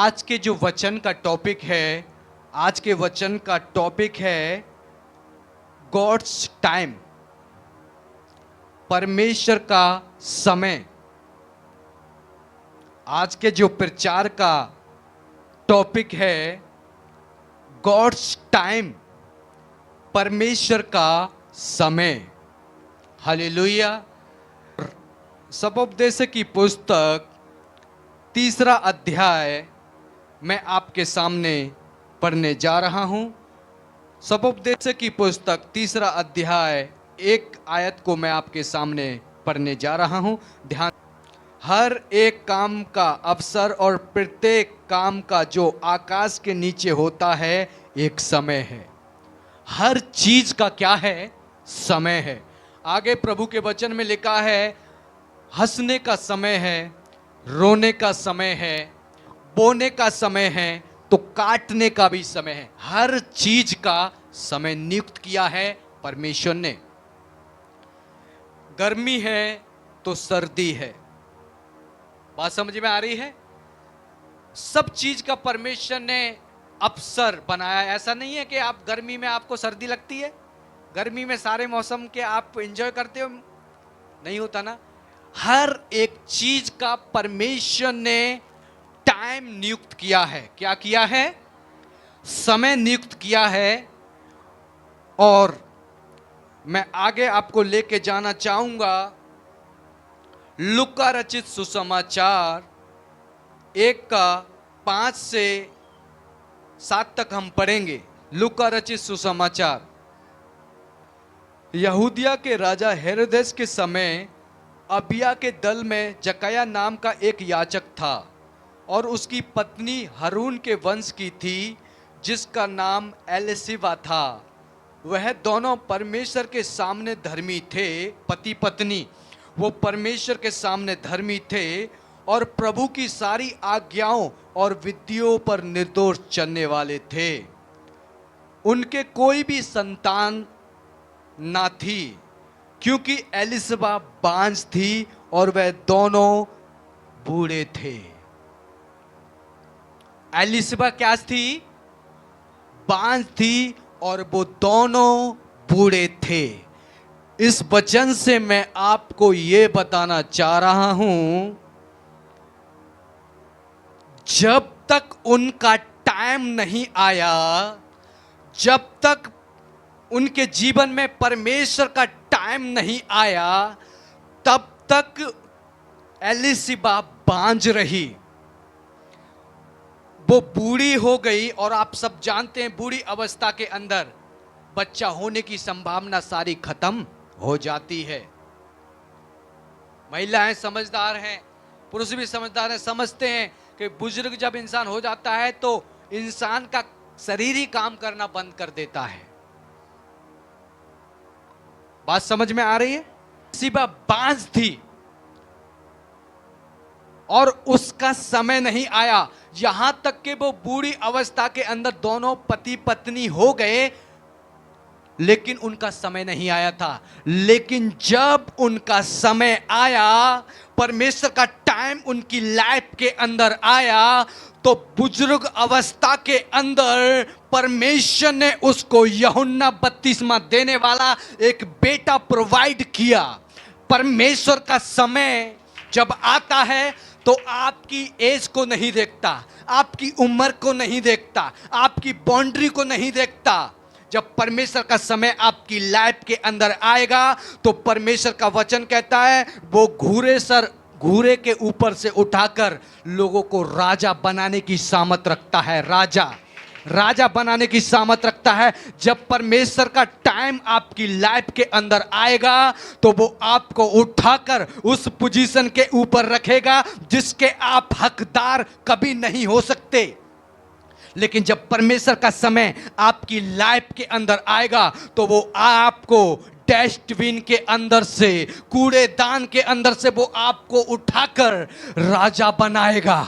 आज के जो वचन का टॉपिक है, आज के वचन का टॉपिक है गॉड्स टाइम, परमेश्वर का समय। आज के जो प्रचार का टॉपिक है गॉड्स टाइम, परमेश्वर का समय। हालेलुया। सबोपदेश की पुस्तक 3 अध्याय मैं आपके सामने पढ़ने जा रहा हूं। सबोपदेश की पुस्तक 3 अध्याय 1 आयत को मैं आपके सामने पढ़ने जा रहा हूं। ध्यान। हर एक काम का अवसर और प्रत्येक काम का जो आकाश के नीचे होता है एक समय है। हर चीज का क्या है? समय है। आगे प्रभु के वचन में लिखा है हंसने का समय है, रोने का समय है, बोने का समय है तो काटने का भी समय है। हर चीज का समय नियुक्त किया है परमेश्वर ने। गर्मी है तो सर्दी है। बात समझ में आ रही है? सब चीज का परमेश्वर ने अवसर बनाया। ऐसा नहीं है कि आप गर्मी में आपको सर्दी लगती है, गर्मी में सारे मौसम के आप एंजॉय करते हो, नहीं होता ना। हर एक चीज का परमेश्वर ने टाइम नियुक्त किया है। क्या किया है? समय नियुक्त किया है। और मैं आगे आपको लेके जाना चाहूंगा लूका रचित सुसमाचार 1:5 से 7 तक हम पढ़ेंगे। लूका रचित सुसमाचार। यहूदिया के राजा हेरोदेस के समय अबिया के दल में जकाया नाम का एक याजक था और उसकी पत्नी हारून के वंश की थी जिसका नाम एलिशिबा था। वह दोनों परमेश्वर के सामने धर्मी थे। पति पत्नी वो परमेश्वर के सामने धर्मी थे और प्रभु की सारी आज्ञाओं और विधियों पर निर्दोष चलने वाले थे। उनके कोई भी संतान ना थी क्योंकि एलिशिबा बांझ थी और वह दोनों बूढ़े थे। एलिशिबा क्या थी? बांझ थी और वो दोनों बूढ़े थे। इस वचन से मैं आपको यह बताना चाह रहा हूं, जब तक उनका टाइम नहीं आया, जब तक उनके जीवन में परमेश्वर का टाइम नहीं आया, तब तक एलिशिबा बांझ रही। वो बूढ़ी हो गई और आप सब जानते हैं बूढ़ी अवस्था के अंदर बच्चा होने की संभावना सारी खत्म हो जाती है। महिलाएं समझदार हैं, पुरुष भी समझदार हैं, समझते हैं कि बुजुर्ग जब इंसान हो जाता है तो इंसान का शरीर ही काम करना बंद कर देता है। बात समझ में आ रही है? एलिशिबा बांझ थी और उसका समय नहीं आया, यहां तक कि वो बूढ़ी अवस्था के अंदर दोनों पति पत्नी हो गए, लेकिन उनका समय नहीं आया था। लेकिन जब उनका समय आया, परमेश्वर का टाइम उनकी लाइफ के अंदर आया, तो बुजुर्ग अवस्था के अंदर परमेश्वर ने उसको यूहन्ना बपतिस्मा देने वाला एक बेटा प्रोवाइड किया। परमेश्वर का समय जब आता है तो आपकी एज को नहीं देखता, आपकी उम्र को नहीं देखता, आपकी बाउंड्री को नहीं देखता। जब परमेश्वर का समय आपकी लाइफ के अंदर आएगा तो परमेश्वर का वचन कहता है वो घूरे के ऊपर से उठाकर लोगों को राजा बनाने की सामर्थ रखता है। राजा बनाने की सामर्थ रखता है। जब परमेश्वर का टाइम आपकी लाइफ के अंदर आएगा तो वो आपको उठाकर उस पोजीशन के ऊपर रखेगा जिसके आप हकदार कभी नहीं हो सकते। लेकिन जब परमेश्वर का समय आपकी लाइफ के अंदर आएगा तो वो आपको डस्टबिन के अंदर से, कूड़ेदान के अंदर से वो आपको उठाकर राजा बनाएगा,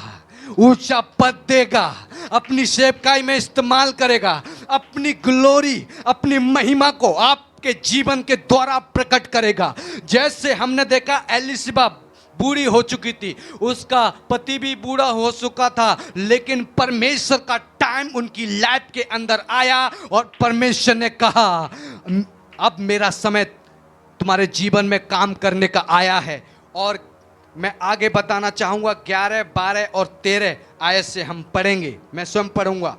ऊंचा पद देगा, अपनी सेवकाई में इस्तेमाल करेगा, अपनी ग्लोरी, अपनी महिमा को आपके जीवन के द्वारा प्रकट करेगा। जैसे हमने देखा एलिशिबा बूढ़ी हो चुकी थी, उसका पति भी बूढ़ा हो चुका था, लेकिन परमेश्वर का टाइम उनकी लाइफ के अंदर आया और परमेश्वर ने कहा अब मेरा समय तुम्हारे जीवन में काम करने का आया है। और मैं आगे बताना चाहूंगा 11, 12 और 13 आयत से हम पढ़ेंगे, मैं स्वयं पढ़ूंगा।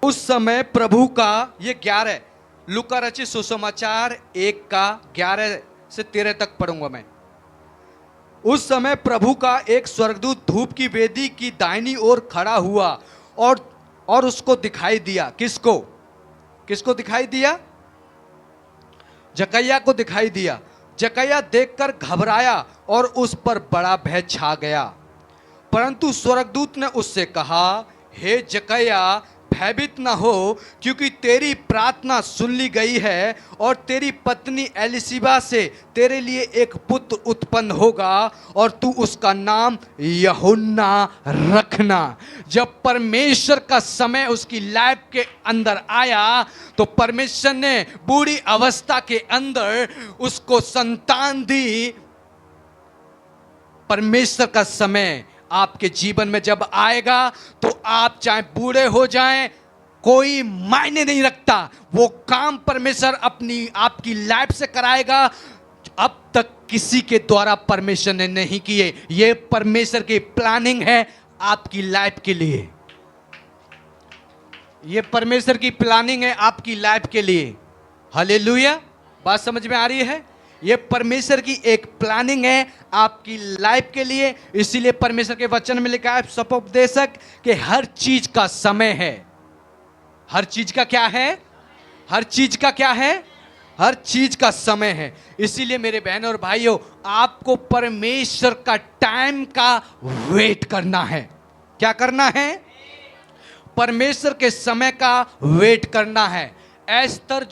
उस समय प्रभु का, ये 11 लूका रचित सुसमाचार 1 का 11 से 13 तक पढ़ूंगा मैं। उस समय प्रभु का एक स्वर्गदूत धूप की वेदी की दाहिनी ओर खड़ा हुआ और उसको दिखाई दिया। किसको? किसको दिखाई दिया? जकैया को दिखाई दिया। जकैया देखकर घबराया और उस पर बड़ा भय छा गया। परंतु स्वर्गदूत ने उससे कहा, हे जकैया, भयभीत न हो, क्योंकि तेरी प्रार्थना सुन ली गई है और तेरी पत्नी एलिशिबा से तेरे लिए एक पुत्र उत्पन्न होगा और तू उसका नाम यूहन्ना रखना। जब परमेश्वर का समय उसकी लाइफ के अंदर आया तो परमेश्वर ने बूढ़ी अवस्था के अंदर उसको संतान दी। परमेश्वर का समय आपके जीवन में जब आएगा तो आप चाहे बूढ़े हो जाएं, कोई मायने नहीं रखता, वो काम परमेश्वर अपनी आपकी लाइफ से कराएगा अब तक किसी के द्वारा परमेश्वर ने नहीं किए। ये परमेश्वर की प्लानिंग है आपकी लाइफ के लिए। ये परमेश्वर की प्लानिंग है आपकी लाइफ के लिए। हालेलुया, बात समझ में आ रही है? ये परमेश्वर की एक प्लानिंग है आपकी लाइफ के लिए। इसीलिए परमेश्वर के वचन में लिखा है सपोपदेशक कि हर चीज का समय है। हर चीज का क्या है? हर चीज का क्या है? हर चीज का समय है। इसीलिए मेरे बहनों और भाइयों, आपको परमेश्वर का टाइम का वेट करना है। क्या करना है? परमेश्वर के समय का वेट करना है। एस्तर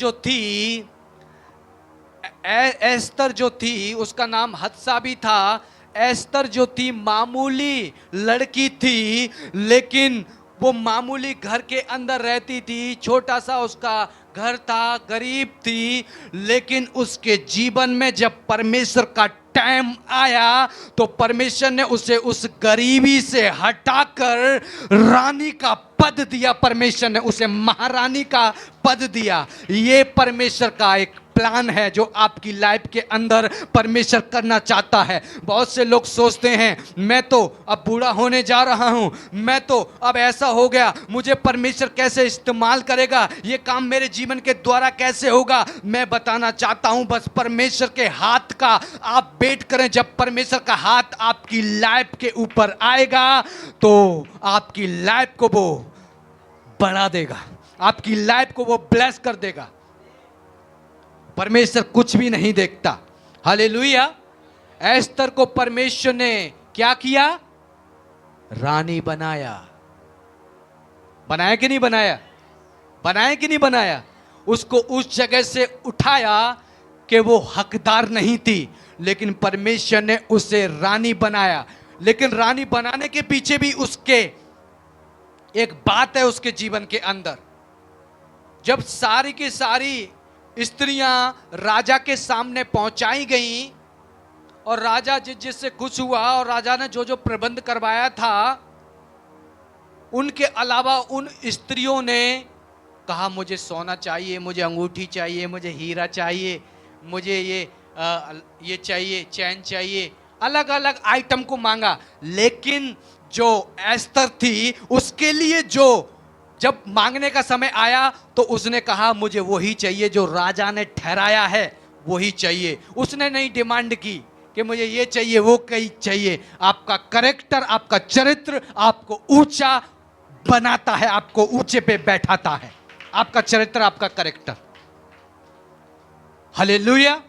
जो थी उसका नाम हदसा भी था। एस्तर जो थी मामूली लड़की थी, लेकिन वो मामूली घर के अंदर रहती थी, छोटा सा उसका घर था, गरीब थी, लेकिन उसके जीवन में जब परमेश्वर का टाइम आया तो परमेश्वर ने उसे उस गरीबी से हटाकर रानी का पद दिया। परमेश्वर ने उसे महारानी का पद दिया। ये परमेश्वर का एक प्लान है जो आपकी लाइफ के अंदर परमेश्वर करना चाहता है। बहुत से लोग सोचते हैं मैं तो अब बूढ़ा होने जा रहा हूं, मैं तो अब ऐसा हो गया, मुझे परमेश्वर कैसे इस्तेमाल करेगा, ये काम मेरे जीवन के द्वारा कैसे होगा। मैं बताना चाहता हूं बस परमेश्वर के हाथ का आप वेट करें। जब परमेश्वर का हाथ आपकी लाइफ के ऊपर आएगा तो आपकी लाइफ को वो बढ़ा देगा, आपकी लाइफ को वो ब्लेस कर देगा। परमेश्वर कुछ भी नहीं देखता। हालेलुया। एस्तर को परमेश्वर ने क्या किया? रानी बनाया। बनाया कि नहीं बनाया? बनाया कि नहीं बनाया? उसको उस जगह से उठाया कि वो हकदार नहीं थी, लेकिन परमेश्वर ने उसे रानी बनाया। लेकिन रानी बनाने के पीछे भी उसके एक बात है उसके जीवन के अंदर। जब सारी की सारी स्त्रियां राजा के सामने पहुंचाई गईं और राजा जिससे खुश हुआ और राजा ने जो जो प्रबंध करवाया था, उनके अलावा उन स्त्रियों ने कहा मुझे सोना चाहिए, मुझे अंगूठी चाहिए, मुझे हीरा चाहिए, मुझे ये चाहिए, चैन चाहिए, अलग अलग आइटम को मांगा। लेकिन जो एस्तर थी उसके लिए जो जब मांगने का समय आया तो उसने कहा मुझे वही चाहिए जो राजा ने ठहराया है, वही चाहिए। उसने नहीं डिमांड की कि मुझे ये चाहिए वो कहीं चाहिए। आपका कैरेक्टर, आपका चरित्र आपको ऊंचा बनाता है, आपको ऊंचे पे बैठाता है, आपका चरित्र, आपका कैरेक्टर। हालेलुया।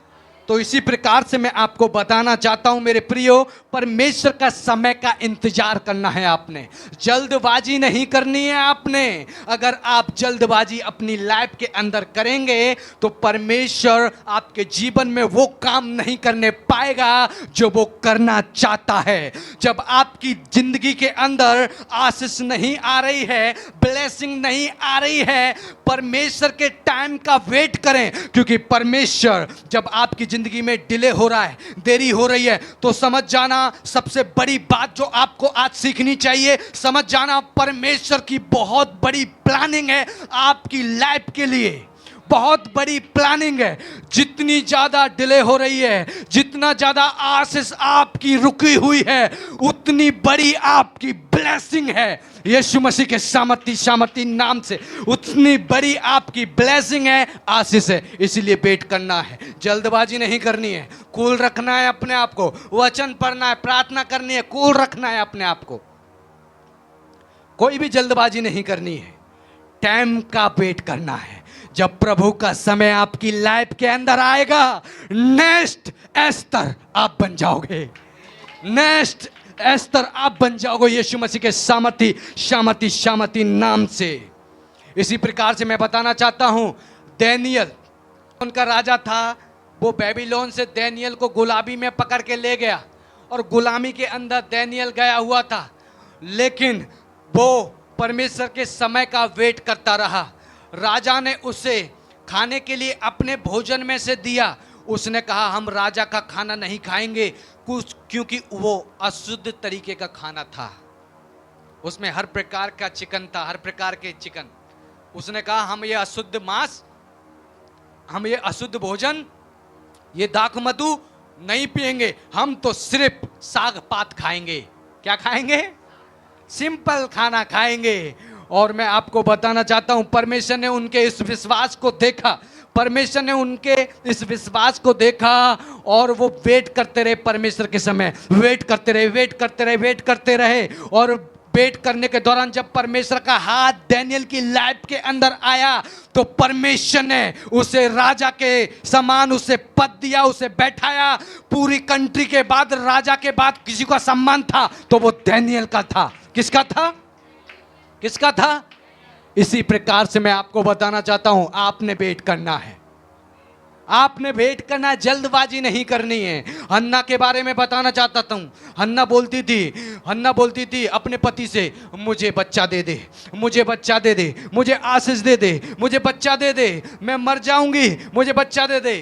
तो इसी प्रकार से मैं आपको बताना चाहता हूं मेरे प्रियो, परमेश्वर का समय का इंतजार करना है आपने, जल्दबाजी नहीं करनी है आपने। अगर आप जल्दबाजी अपनी लाइफ के अंदर करेंगे तो परमेश्वर आपके जीवन में वो काम नहीं करने पाएगा जो वो करना चाहता है। जब आपकी जिंदगी के अंदर आशीष नहीं आ रही है, ब्लेसिंग नहीं आ रही है, परमेश्वर के टाइम का वेट करें, क्योंकि परमेश्वर जब आपकी जिंदगी में डिले हो रहा है, देरी हो रही है, तो समझ जाना सबसे बड़ी बात जो आपको आज सीखनी चाहिए, समझ जाना परमेश्वर की बहुत बड़ी प्लानिंग है आपकी लाइफ के लिए। बहुत बड़ी प्लानिंग है। जितनी ज्यादा डिले हो रही है, जितना ज्यादा आशीष आपकी रुकी हुई है, उतनी बड़ी आपकी ब्लेसिंग है। यीशु मसीह के सामर्थी नाम से उतनी बड़ी आपकी ब्लेसिंग है, आशीष है। इसीलिए वेट करना है, जल्दबाजी नहीं करनी है, कूल रखना है अपने आप को, वचन पढ़ना है, प्रार्थना करनी है, कूल रखना है अपने आप को, कोई भी जल्दबाजी नहीं करनी है। टाइम का वेट करना है। जब प्रभु का समय आपकी लाइफ के अंदर आएगा, नेक्स्ट एस्तर आप बन जाओगे। नेक्स्ट एस्तर आप बन जाओगे यीशु मसीह के सामर्थी नाम से। इसी प्रकार से मैं बताना चाहता हूं, दानियेल उनका राजा था, वो बेबीलोन से दानियेल को गुलामी में पकड़ के ले गया और गुलामी के अंदर दानियेल गया हुआ था, लेकिन वो परमेश्वर के समय का वेट करता रहा। राजा ने उसे खाने के लिए अपने भोजन में से दिया। उसने कहा हम राजा का खाना नहीं खाएंगे, कुछ क्योंकि वो अशुद्ध तरीके का खाना था। उसमें हर प्रकार का चिकन था, हर प्रकार के चिकन। उसने कहा हम ये अशुद्ध मांस, हम ये अशुद्ध भोजन, ये दाख मधु नहीं पिएंगे, हम तो सिर्फ साग पात खाएंगे। क्या खाएंगे? सिंपल खाना खाएंगे। और मैं आपको बताना चाहता हूं, परमेश्वर ने उनके इस विश्वास को देखा, परमेश्वर ने उनके इस विश्वास को देखा और वो वेट करते रहे। परमेश्वर के समय वेट करते रहे और वेट करने के दौरान जब परमेश्वर का हाथ दानियेल की लाइफ के अंदर आया, तो परमेश्वर ने उसे राजा के समान उसे पद दिया, उसे बैठाया। पूरी कंट्री के बाद, राजा के बाद किसी का सम्मान था तो वो दानियेल का था। किसका था? किसका था? इसी प्रकार से मैं आपको बताना चाहता हूं, आपने वेट करना है, आपने वेट करना है, जल्दबाजी नहीं करनी है। हन्ना के बारे में बताना चाहता हूं। हन्ना बोलती थी अपने पति से, मुझे बच्चा दे दे, मुझे बच्चा दे दे, मुझे आशीष दे दे, मुझे बच्चा दे दे, मैं मर जाऊंगी, मुझे बच्चा दे दे।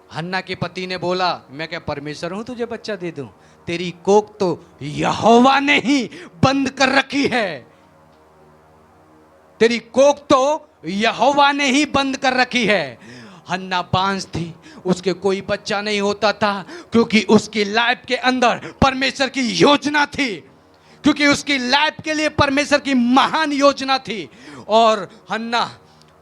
हन्ना के पति ने बोला, मैं क्या परमेश्वर हूं तुझे बच्चा दे दूं? तेरी कोख तो यहोवा ने ही बंद कर रखी है, तेरी कोख तो यहोवा ने ही बंद कर रखी है। हन्ना बांझ थी, उसके कोई बच्चा नहीं होता था, क्योंकि उसकी लाइफ के अंदर परमेश्वर की योजना थी, क्योंकि उसकी लाइफ के लिए परमेश्वर की महान योजना थी। और हन्ना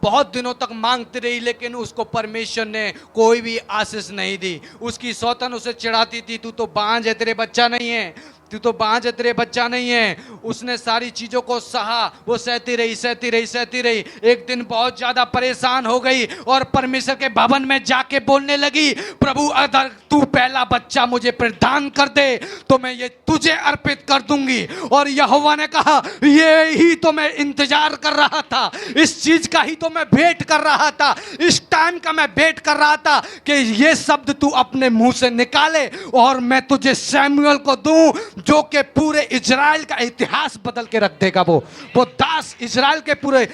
बहुत दिनों तक मांगती रही, लेकिन उसको परमेश्वर ने कोई भी आशीष नहीं दी। उसकी सौतन उसे चिढ़ाती थी, तू तो बांझ है, तेरे बच्चा नहीं है, तू तो बांझ है, तेरे बच्चा नहीं है। उसने सारी चीजों को सहा, वो सहती रही। एक दिन बहुत ज्यादा परेशान हो गई और परमेश्वर के भवन में जाके बोलने लगी, प्रभु अगर तू पहला बच्चा मुझे प्रदान कर दे तो मैं ये तुझे अर्पित कर दूंगी। और यहोवा ने कहा, ये ही तो मैं इंतजार कर रहा था, इस चीज का ही तो मैं वेट कर रहा था, इस टाइम का मैं वेट कर रहा था कि ये शब्द तू अपने मुंह से निकाले और मैं तुझे सैमुएल को दूं, जो कि पूरे इजराइल का इतिहास बदल के रख देगा। वो दास इजराइल के पूरे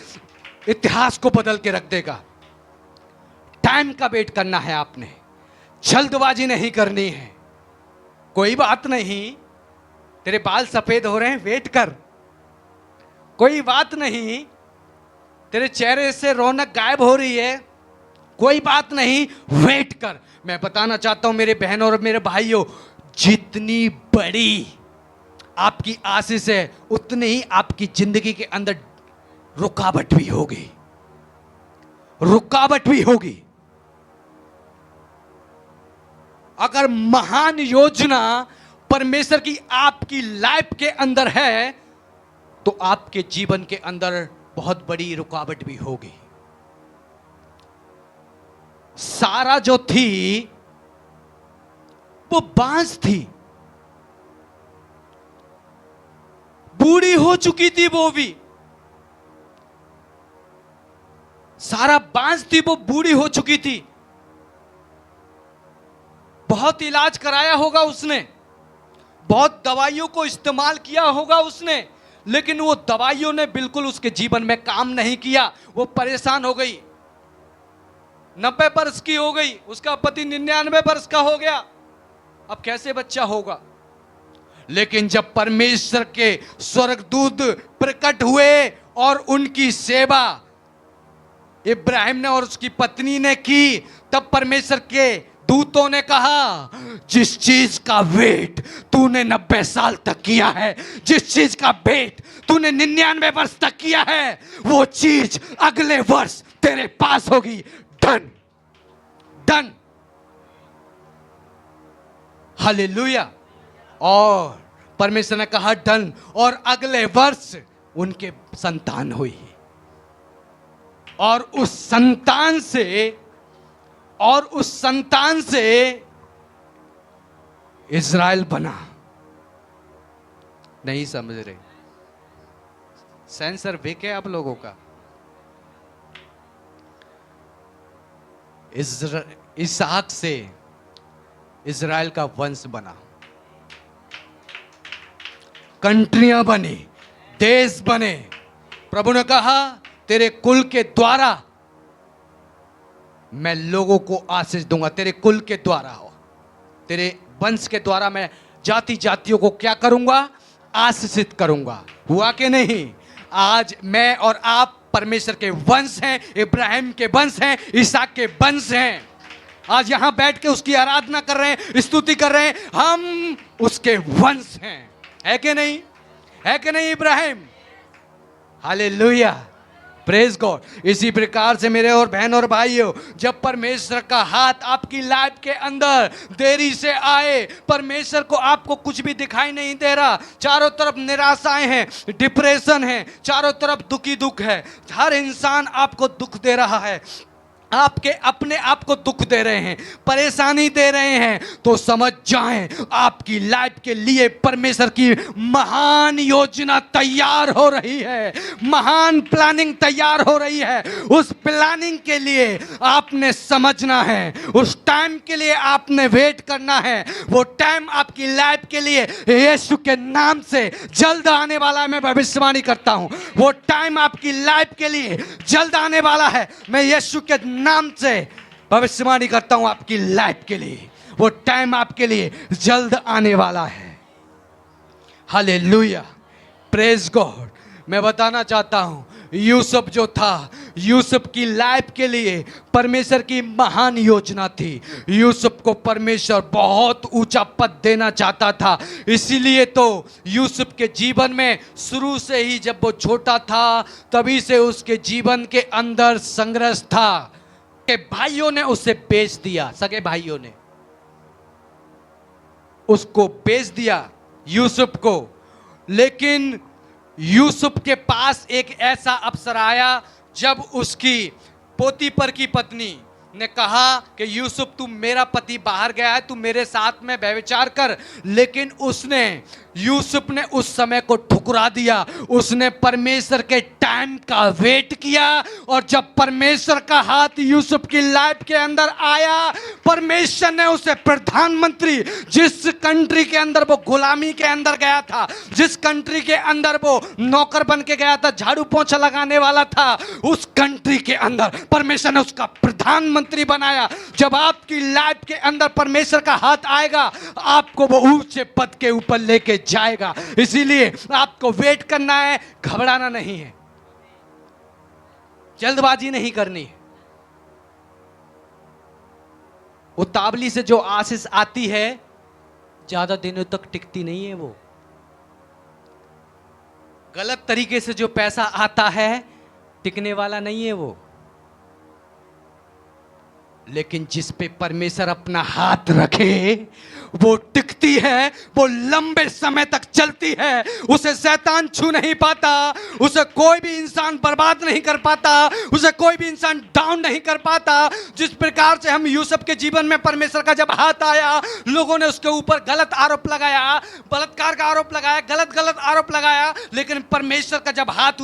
इतिहास को बदल के रख देगा। टाइम का वेट करना है आपने, जल्दबाजी नहीं करनी है। कोई बात नहीं, तेरे बाल सफेद हो रहे हैं, वेट कर, कोई बात नहीं, तेरे चेहरे से रौनक गायब हो रही है, कोई बात नहीं, वेट कर। मैं बताना चाहता हूं मेरे बहनों और मेरे भाइयों, जितनी बड़ी आपकी आशीष है, उतनी ही आपकी जिंदगी के अंदर रुकावट भी होगी, रुकावट भी होगी। अगर महान योजना परमेश्वर की आपकी लाइफ के अंदर है, तो आपके जीवन के अंदर बहुत बड़ी रुकावट भी होगी। सारा जो थी वो बांझ थी, बूढ़ी हो चुकी थी, वो भी सारा बांझ थी, वो बूढ़ी हो चुकी थी। बहुत इलाज कराया होगा उसने, बहुत दवाइयों को इस्तेमाल किया होगा उसने, लेकिन वो दवाइयों ने बिल्कुल उसके जीवन में काम नहीं किया। वो परेशान हो गई। 90 वर्ष की हो गई, उसका पति 99 वर्ष का हो गया, अब कैसे बच्चा होगा? लेकिन जब परमेश्वर के स्वर्गदूत प्रकट हुए और उनकी सेवा इब्राहिम ने और उसकी पत्नी ने की, तब परमेश्वर के दूतों ने कहा, जिस चीज का वेट तूने 90 साल तक किया है, जिस चीज का वेट तूने 99 वर्ष तक किया है, वो चीज अगले वर्ष तेरे पास होगी। Done done, hallelujah. और परमेश्वर ने कहा डन, और अगले वर्ष उनके संतान हुई, और उस संतान से इज़राइल बना। नहीं समझ रहे? सेंसर वीक है आप लोगों का। इसहाक से इज़राइल का वंश बना, कंट्रियां बनी, देश बने। प्रभु ने कहा, तेरे कुल के द्वारा मैं लोगों को आशीष दूंगा, तेरे कुल के द्वारा, तेरे वंश के द्वारा मैं जाति जातियों को क्या करूंगा? आशीषित करूंगा। हुआ कि नहीं? आज मैं और आप परमेश्वर के वंश हैं, इब्राहिम के वंश हैं, इसहाक के वंश हैं। आज यहां बैठ के उसकी आराधना कर रहे हैं, स्तुति कर रहे हैं, हम उसके वंश हैं। है कि नहीं? है कि नहीं इब्राहिम? Hallelujah, praise God. इसी प्रकार से मेरे और बहन और भाइयों, जब परमेश्वर का हाथ आपकी लाइफ के अंदर देरी से आए, परमेश्वर को आपको कुछ भी दिखाई नहीं दे रहा, चारों तरफ निराशाएं हैं, डिप्रेशन है, चारों तरफ दुखी दुख है, हर इंसान आपको दुख दे रहा है, आपके अपने आप को दुख दे रहे हैं, परेशानी दे रहे हैं, तो समझ जाएं आपकी लाइफ के लिए परमेश्वर की महान योजना तैयार हो रही है, महान प्लानिंग तैयार हो रही है। उस प्लानिंग के लिए आपने समझना है, उस टाइम के लिए आपने वेट करना है। वो टाइम आपकी लाइफ के लिए यीशु के नाम से जल्द आने वाला है। मैं भविष्यवाणी करता हूं, वो टाइम आपकी लाइफ के लिए जल्द आने वाला है। मैं यीशु के नाम से भविष्यवाणी करता हूं, आपकी लाइफ के लिए वो टाइम आपके लिए जल्द आने वाला है। Hallelujah, praise God. मैं बताना चाहता हूं, यूसुफ जो था, यूसुफ की लाइफ के लिए परमेश्वर की महान योजना थी। यूसुफ को परमेश्वर बहुत ऊंचा पद देना चाहता था, इसीलिए तो यूसुफ के जीवन में शुरू से ही, जब वो छोटा था तभी से उसके जीवन के अंदर संघर्ष था कि भाइयों ने उसे बेच दिया, सगे भाइयों ने उसको बेच दिया यूसुफ को। लेकिन यूसुफ के पास एक ऐसा अवसर आया जब उसकी पोतीपर की पत्नी ने कहा कि यूसुफ, तू मेरा पति बाहर गया है, तू मेरे साथ में व्यभिचार कर। लेकिन यूसुफ ने उस समय को ठुकरा दिया। उसने परमेश्वर के टाइम का वेट किया, और जब परमेश्वर का हाथ यूसुफ की लाइफ के अंदर आया, परमेश्वर ने उसे प्रधानमंत्री, जिस कंट्री के अंदर वो गुलामी के अंदर गया था, जिस कंट्री के अंदर वो नौकर बन के गया था, झाड़ू पोंछा लगाने वाला था, उस कंट्री के अंदर परमेश्वर ने उसका प्रधानमंत्री बनाया। जब आपकी लाइफ के अंदर परमेश्वर का हाथ आएगा, आपको वो ऊंचे पद के ऊपर लेके जाएगा। इसीलिए आपको वेट करना है, घबराना नहीं है, जल्दबाजी नहीं करनी है। उतावली से जो आशीष आती है, ज्यादा दिनों तक टिकती नहीं है। वो गलत तरीके से जो पैसा आता है, टिकने वाला नहीं है वो। लेकिन जिस पे परमेश्वर अपना हाथ रखे, वो टिकती है, वो लंबे समय तक चलती है। उसे शैतान छू नहीं पाता, उसे कोई भी इंसान बर्बाद नहीं कर पाता, उसे कोई भी इंसान डाउन नहीं कर पाता। जिस प्रकार से हम यूसुफ के जीवन में परमेश्वर का जब हाथ आया, लोगों ने उसके ऊपर गलत आरोप लगाया, बलात्कार का आरोप लगाया, गलत आरोप लगाया, लेकिन परमेश्वर का जब हाथ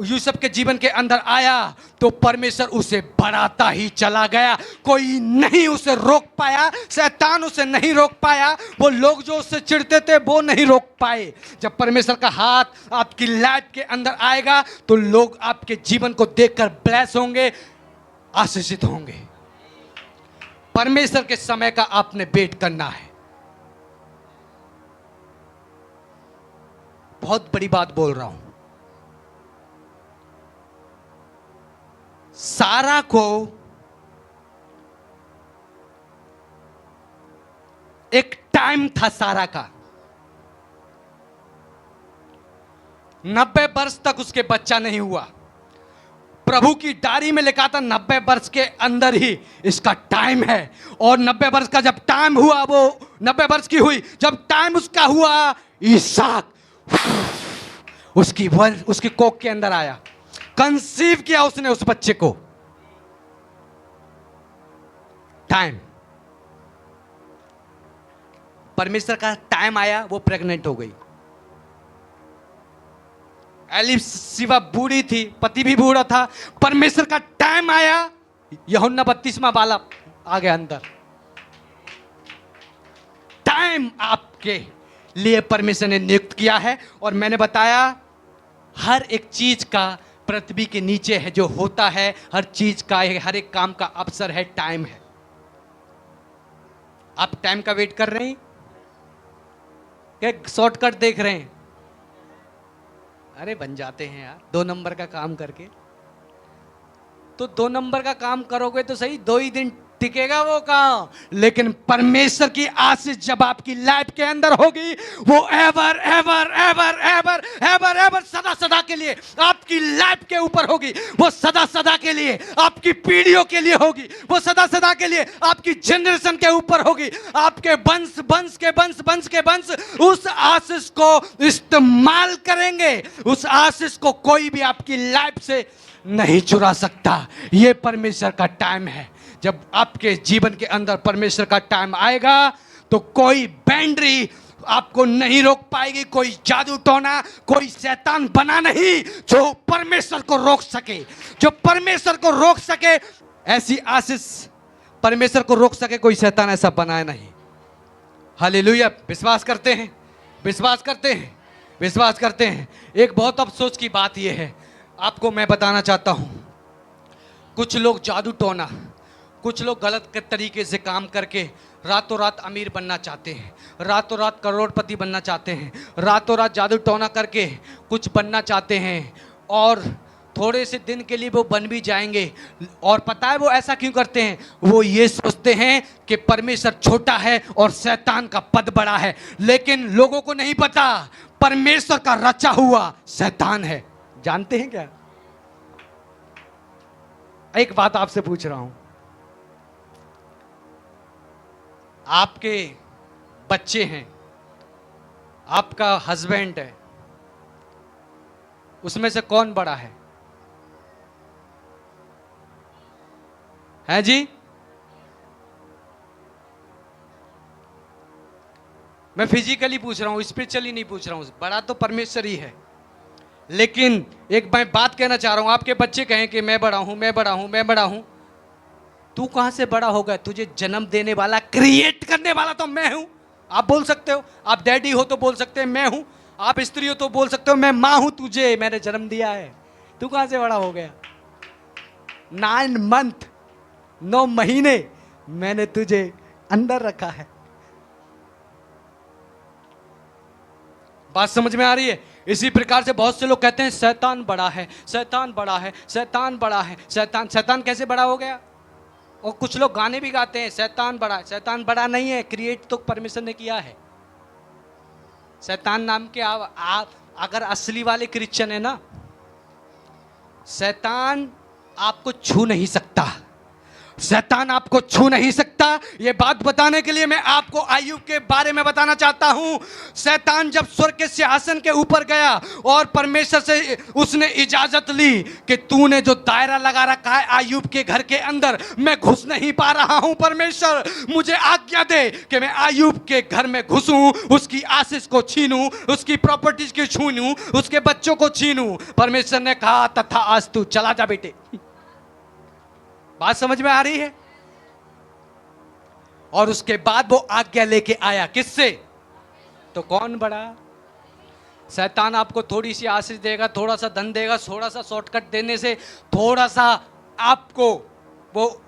यूसुफ के जीवन के अंदर आया, तो परमेश्वर उसे बढ़ाता ही चला गया। कोई नहीं उसे रोक पाया, शैतान उसे नहीं रोक पाया, वो लोग जो उससे चिढ़ते थे वो नहीं रोक पाए। जब परमेश्वर का हाथ आपकी लाइफ के अंदर आएगा, तो लोग आपके जीवन को देखकर ब्लेस होंगे। आशीषित होंगे। परमेश्वर के समय का आपने वेट करना है। बहुत बड़ी बात बोल रहा हूं। सारा को एक टाइम था, सारा का 90 वर्ष तक उसके बच्चा नहीं हुआ। प्रभु की डायरी में लिखा था 90 वर्ष के अंदर ही इसका टाइम है। और 90 वर्ष का जब टाइम हुआ, वो 90 वर्ष की हुई, जब टाइम उसका हुआ, इसहाक उसकी कोख के अंदर आया, कंसीव किया उसने उस बच्चे को। टाइम, परमेश्वर का टाइम आया, वो प्रेग्नेंट हो गई। एलिशिबा बूढ़ी थी, पति भी बूढ़ा था। परमेश्वर का टाइम आया, यूहन्ना 32वां वाला आ गया अंदर। टाइम आपके लिए परमेश्वर ने नियुक्त किया है। और मैंने बताया हर एक चीज का पृथ्वी के नीचे है जो होता है, हर चीज का, हर एक काम का अवसर है, टाइम है। आप टाइम का वेट कर रहे हैं क्या शॉर्टकट देख रहे हैं? अरे बन जाते हैं यार 2 नंबर का काम करके। तो 2 नंबर का काम करोगे तो सही, 2 ही दिन टिकेगा वो काम, लेकिन परमेश्वर की आशीष जब आपकी लाइफ के अंदर होगी, वो ever ever ever ever ever ever सदा सदा के लिए आपकी लाइफ के ऊपर होगी। वो सदा सदा के लिए आपकी पीढ़ियों के लिए होगी। वो सदा सदा के लिए आपकी जनरेशन के ऊपर होगी। आपके वंश वंश के वंश वंश के वंश उस आशीष को इस्तेमाल करेंगे। उस आशीष को कोई भी आपकी लाइफ से नहीं चुरा सकता। ये परमेश्वर का टाइम है। जब आपके जीवन के अंदर परमेश्वर का टाइम आएगा तो कोई बाउंड्री आपको नहीं रोक पाएगी, कोई जादू टोना, कोई शैतान बना नहीं जो परमेश्वर को रोक सके। जो परमेश्वर को रोक सके, ऐसी आशीष परमेश्वर को रोक सके, कोई शैतान ऐसा बनाए नहीं। हालेलुया। विश्वास करते हैं, विश्वास करते हैं, विश्वास करते हैं। एक बहुत अफसोस की बात यह है, आपको मैं बताना चाहता हूं, कुछ लोग जादू टोना, कुछ लोग गलत तरीके से काम करके रातों रात अमीर बनना चाहते हैं, रातों रात करोड़पति बनना चाहते हैं, रातों रात जादू टोना करके कुछ बनना चाहते हैं, और थोड़े से दिन के लिए वो बन भी जाएंगे। और पता है वो ऐसा क्यों करते हैं? वो ये सोचते हैं कि परमेश्वर छोटा है और शैतान का पद बड़ा है। लेकिन लोगों को नहीं पता परमेश्वर का रचा हुआ शैतान है। जानते हैं क्या? एक बात आपसे पूछ रहा हूं, आपके बच्चे हैं, आपका हस्बैंड है, उसमें से कौन बड़ा है? हैं जी? मैं फिजिकली पूछ रहा हूं, स्पिरिचुअली नहीं पूछ रहा हूं। बड़ा तो परमेश्वर ही है। लेकिन एक मैं बात कहना चाह रहा हूं, आपके बच्चे कहें कि मैं बड़ा हूं, मैं बड़ा हूं, मैं बड़ा हूं। तू कहां से बड़ा होगा? तुझे जन्म देने वाला, क्रिएट करने वाला तो मैं हूं। आप बोल सकते हो, आप डैडी हो तो बोल सकते हैं मैं हूं, आप स्त्री हो तो बोल सकते हो मैं मां हूं, तुझे मैंने जन्म दिया है। तू कहां से बड़ा हो गया? 9 मंथ 9 महीने मैंने तुझे अंदर रखा है। बात समझ में आ रही है? इसी प्रकार से बहुत से लोग कहते हैं शैतान बड़ा है, शैतान बड़ा है, शैतान बड़ा है। शैतान शैतान कैसे बड़ा हो गया? और कुछ लोग गाने भी गाते हैं शैतान बड़ा है। शैतान बड़ा नहीं है, क्रिएट तो परमेश्वर ने किया है। शैतान नाम के आप अगर असली वाले क्रिश्चियन है ना, शैतान आपको छू नहीं सकता, शैतान आपको छू नहीं सकता। यह बात बताने के लिए मैं आपको अय्यूब के बारे में बताना चाहता हूं। शैतान जब स्वर्ग के सिंहासन के ऊपर गया और परमेश्वर से उसने इजाजत ली कि तूने जो दायरा लगा रखा है अय्यूब के घर के अंदर, मैं घुस नहीं पा रहा हूं। परमेश्वर मुझे आज्ञा दे कि मैं अय्यूब के घर में घुसूं, उसकी आशीष को छीनूं, उसकी प्रॉपर्टीज को छीनूं, उसके बच्चों को छीनूं। परमेश्वर ने कहा तथा आज तू चला जा बेटे। बात समझ में आ रही है? और उसके बाद वो आज्ञा लेके आया किससे? तो कौन बड़ा? शैतान आपको थोड़ी सी आशीष देगा, थोड़ा सा धन देगा, थोड़ा सा शॉर्टकट देने से, थोड़ा सा आपको वो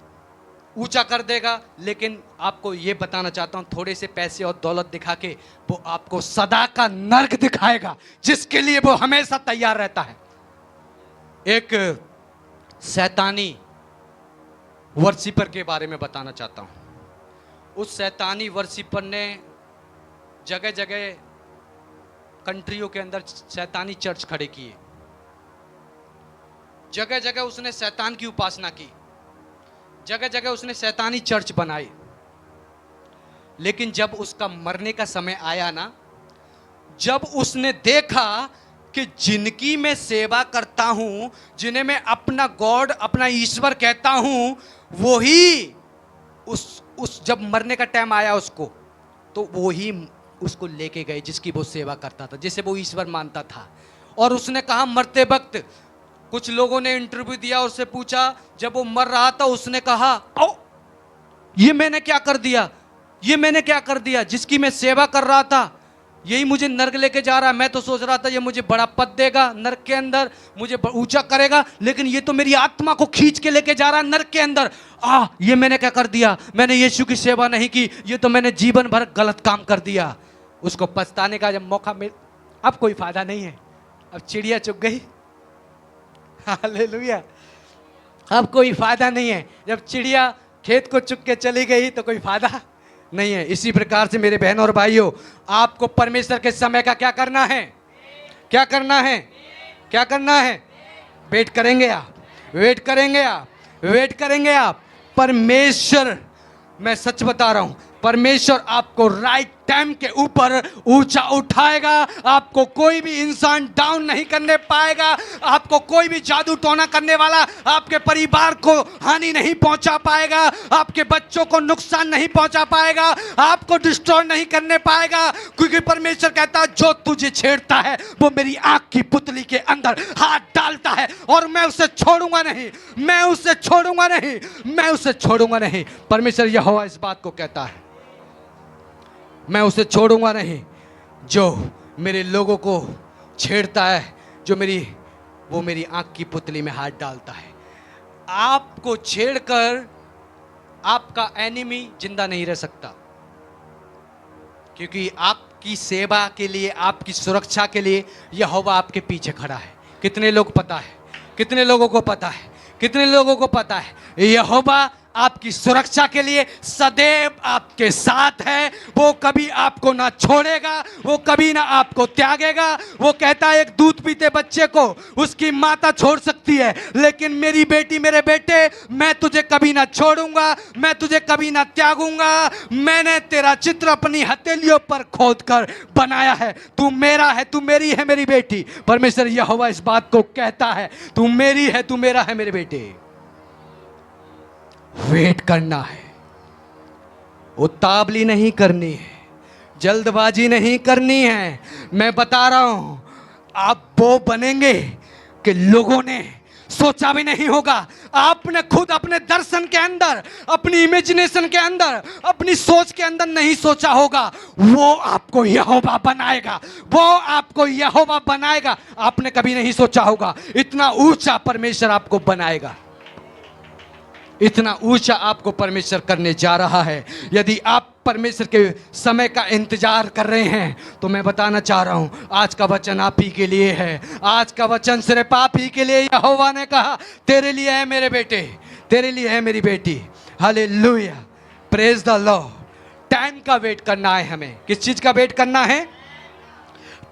ऊंचा कर देगा, लेकिन आपको ये बताना चाहता हूं, थोड़े से पैसे और दौलत दिखा के वो आपको सदा का नर्क दिखाएगा, जिसके लिए वो हमेशा तैयार रहता है। एक शैतानी वर्शिपर के बारे में बताना चाहता हूं। उस शैतानी वर्शिपर ने जगह जगह कंट्रियों के अंदर शैतानी चर्च खड़े किए, जगह जगह उसने शैतान की उपासना की, जगह जगह उसने शैतानी चर्च बनाए। लेकिन जब उसका मरने का समय आया ना, जब उसने देखा कि जिनकी मैं सेवा करता हूं, जिन्हें मैं अपना गॉड, अपना ईश्वर कहता हूं, वही उस जब मरने का टाइम आया उसको, तो वही उसको लेके गए जिसकी वो सेवा करता था, जिसे वो ईश्वर मानता था। और उसने कहा मरते वक्त, कुछ लोगों ने इंटरव्यू दिया, उससे पूछा, जब वो मर रहा था उसने कहा, ओ ये मैंने क्या कर दिया, ये मैंने क्या कर दिया, जिसकी मैं सेवा कर रहा था यही मुझे नर्क लेके जा रहा है। मैं तो सोच रहा था ये मुझे बड़ा पद देगा नर्क के अंदर, मुझे ऊंचा करेगा, लेकिन ये तो मेरी आत्मा को खींच के लेके जा रहा है नर्क के अंदर। ये मैंने क्या कर दिया, मैंने यीशु की सेवा नहीं की, ये तो मैंने जीवन भर गलत काम कर दिया। उसको पछताने का जब मौका मिल, अब कोई फायदा नहीं है, अब चिड़िया चुग गई। हालेलुया। अब कोई फायदा नहीं है, जब चिड़िया खेत को चुग के चली गई तो कोई फायदा नहीं है। इसी प्रकार से मेरे बहनों और भाइयों, आपको परमेश्वर के समय का क्या करना है, क्या करना है, क्या करना है? वेट करेंगे आप, वेट करेंगे आप, वेट करेंगे आप। परमेश्वर, मैं सच बता रहा हूं, परमेश्वर आपको राइट टाइम के ऊपर ऊंचा उठाएगा। आपको कोई भी इंसान डाउन नहीं करने पाएगा। आपको कोई भी जादू टोना करने वाला आपके परिवार को हानि नहीं पहुंचा पाएगा, आपके बच्चों को नुकसान नहीं पहुंचा पाएगा, आपको डिस्ट्रॉय नहीं करने पाएगा, क्योंकि परमेश्वर कहता है जो तुझे छेड़ता है वो मेरी आंख की पुतली के अंदर हाथ डालता है और मैं उसे छोड़ूंगा नहीं, मैं उसे छोड़ूंगा नहीं, मैं उसे छोड़ूंगा नहीं। परमेश्वर यहोवा इस बात को कहता है, मैं उसे छोड़ूंगा नहीं जो मेरे लोगों को छेड़ता है, जो वो मेरी आंख की पुतली में हाथ डालता है। आपको छेड़कर आपका एनिमी जिंदा नहीं रह सकता, क्योंकि आपकी सेवा के लिए, आपकी सुरक्षा के लिए यहोवा आपके पीछे खड़ा है। कितने लोग पता है, कितने लोगों को पता है, कितने लोगों को पता है? यहोवा आपकी सुरक्षा के लिए सदैव आपके साथ है। वो कभी आपको ना छोड़ेगा, वो कभी ना आपको त्यागेगा। वो कहता है एक दूध पीते बच्चे को उसकी माता छोड़ सकती है, लेकिन मेरी बेटी, मेरे बेटे, मैं तुझे कभी ना छोड़ूंगा, मैं तुझे कभी ना त्यागूंगा। मैंने तेरा चित्र अपनी हथेलियों पर खोद कर बनाया है। तू मेरा है, तू मेरी है मेरी बेटी। परमेश्वर यहोवा इस बात को कहता है, तू मेरी है, तू मेरा है मेरे बेटे। वेट करना है, उतावली नहीं करनी है, जल्दबाजी नहीं करनी है। मैं बता रहा हूं, आप वो बनेंगे कि लोगों ने सोचा भी नहीं होगा। आपने खुद अपने दर्शन के अंदर, अपनी इमेजिनेशन के अंदर, अपनी सोच के अंदर नहीं सोचा होगा। वो आपको यहोवा बनाएगा, वो आपको यहोवा बनाएगा। आपने कभी नहीं सोचा होगा इतना ऊंचा परमेश्वर आपको बनाएगा, इतना ऊंचा आपको परमेश्वर करने जा रहा है। यदि आप परमेश्वर के समय का इंतजार कर रहे हैं तो मैं बताना चाह रहा हूं, आज का वचन आप ही के लिए है। आज का वचन सिर्फ आप ही के लिए। यहोवा ने कहा तेरे लिए है मेरे बेटे, तेरे लिए है मेरी बेटी। Hallelujah, praise the Lord. Time का वेट करना है हमें। किस चीज का वेट करना है?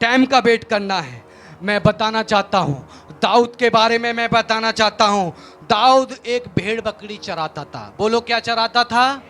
टाइम का वेट करना है। मैं बताना चाहता हूं, दाऊद के बारे में मैं बताना चाहता हूं। दाऊद एक भेड़ बकरी चराता था। बोलो क्या चराता था?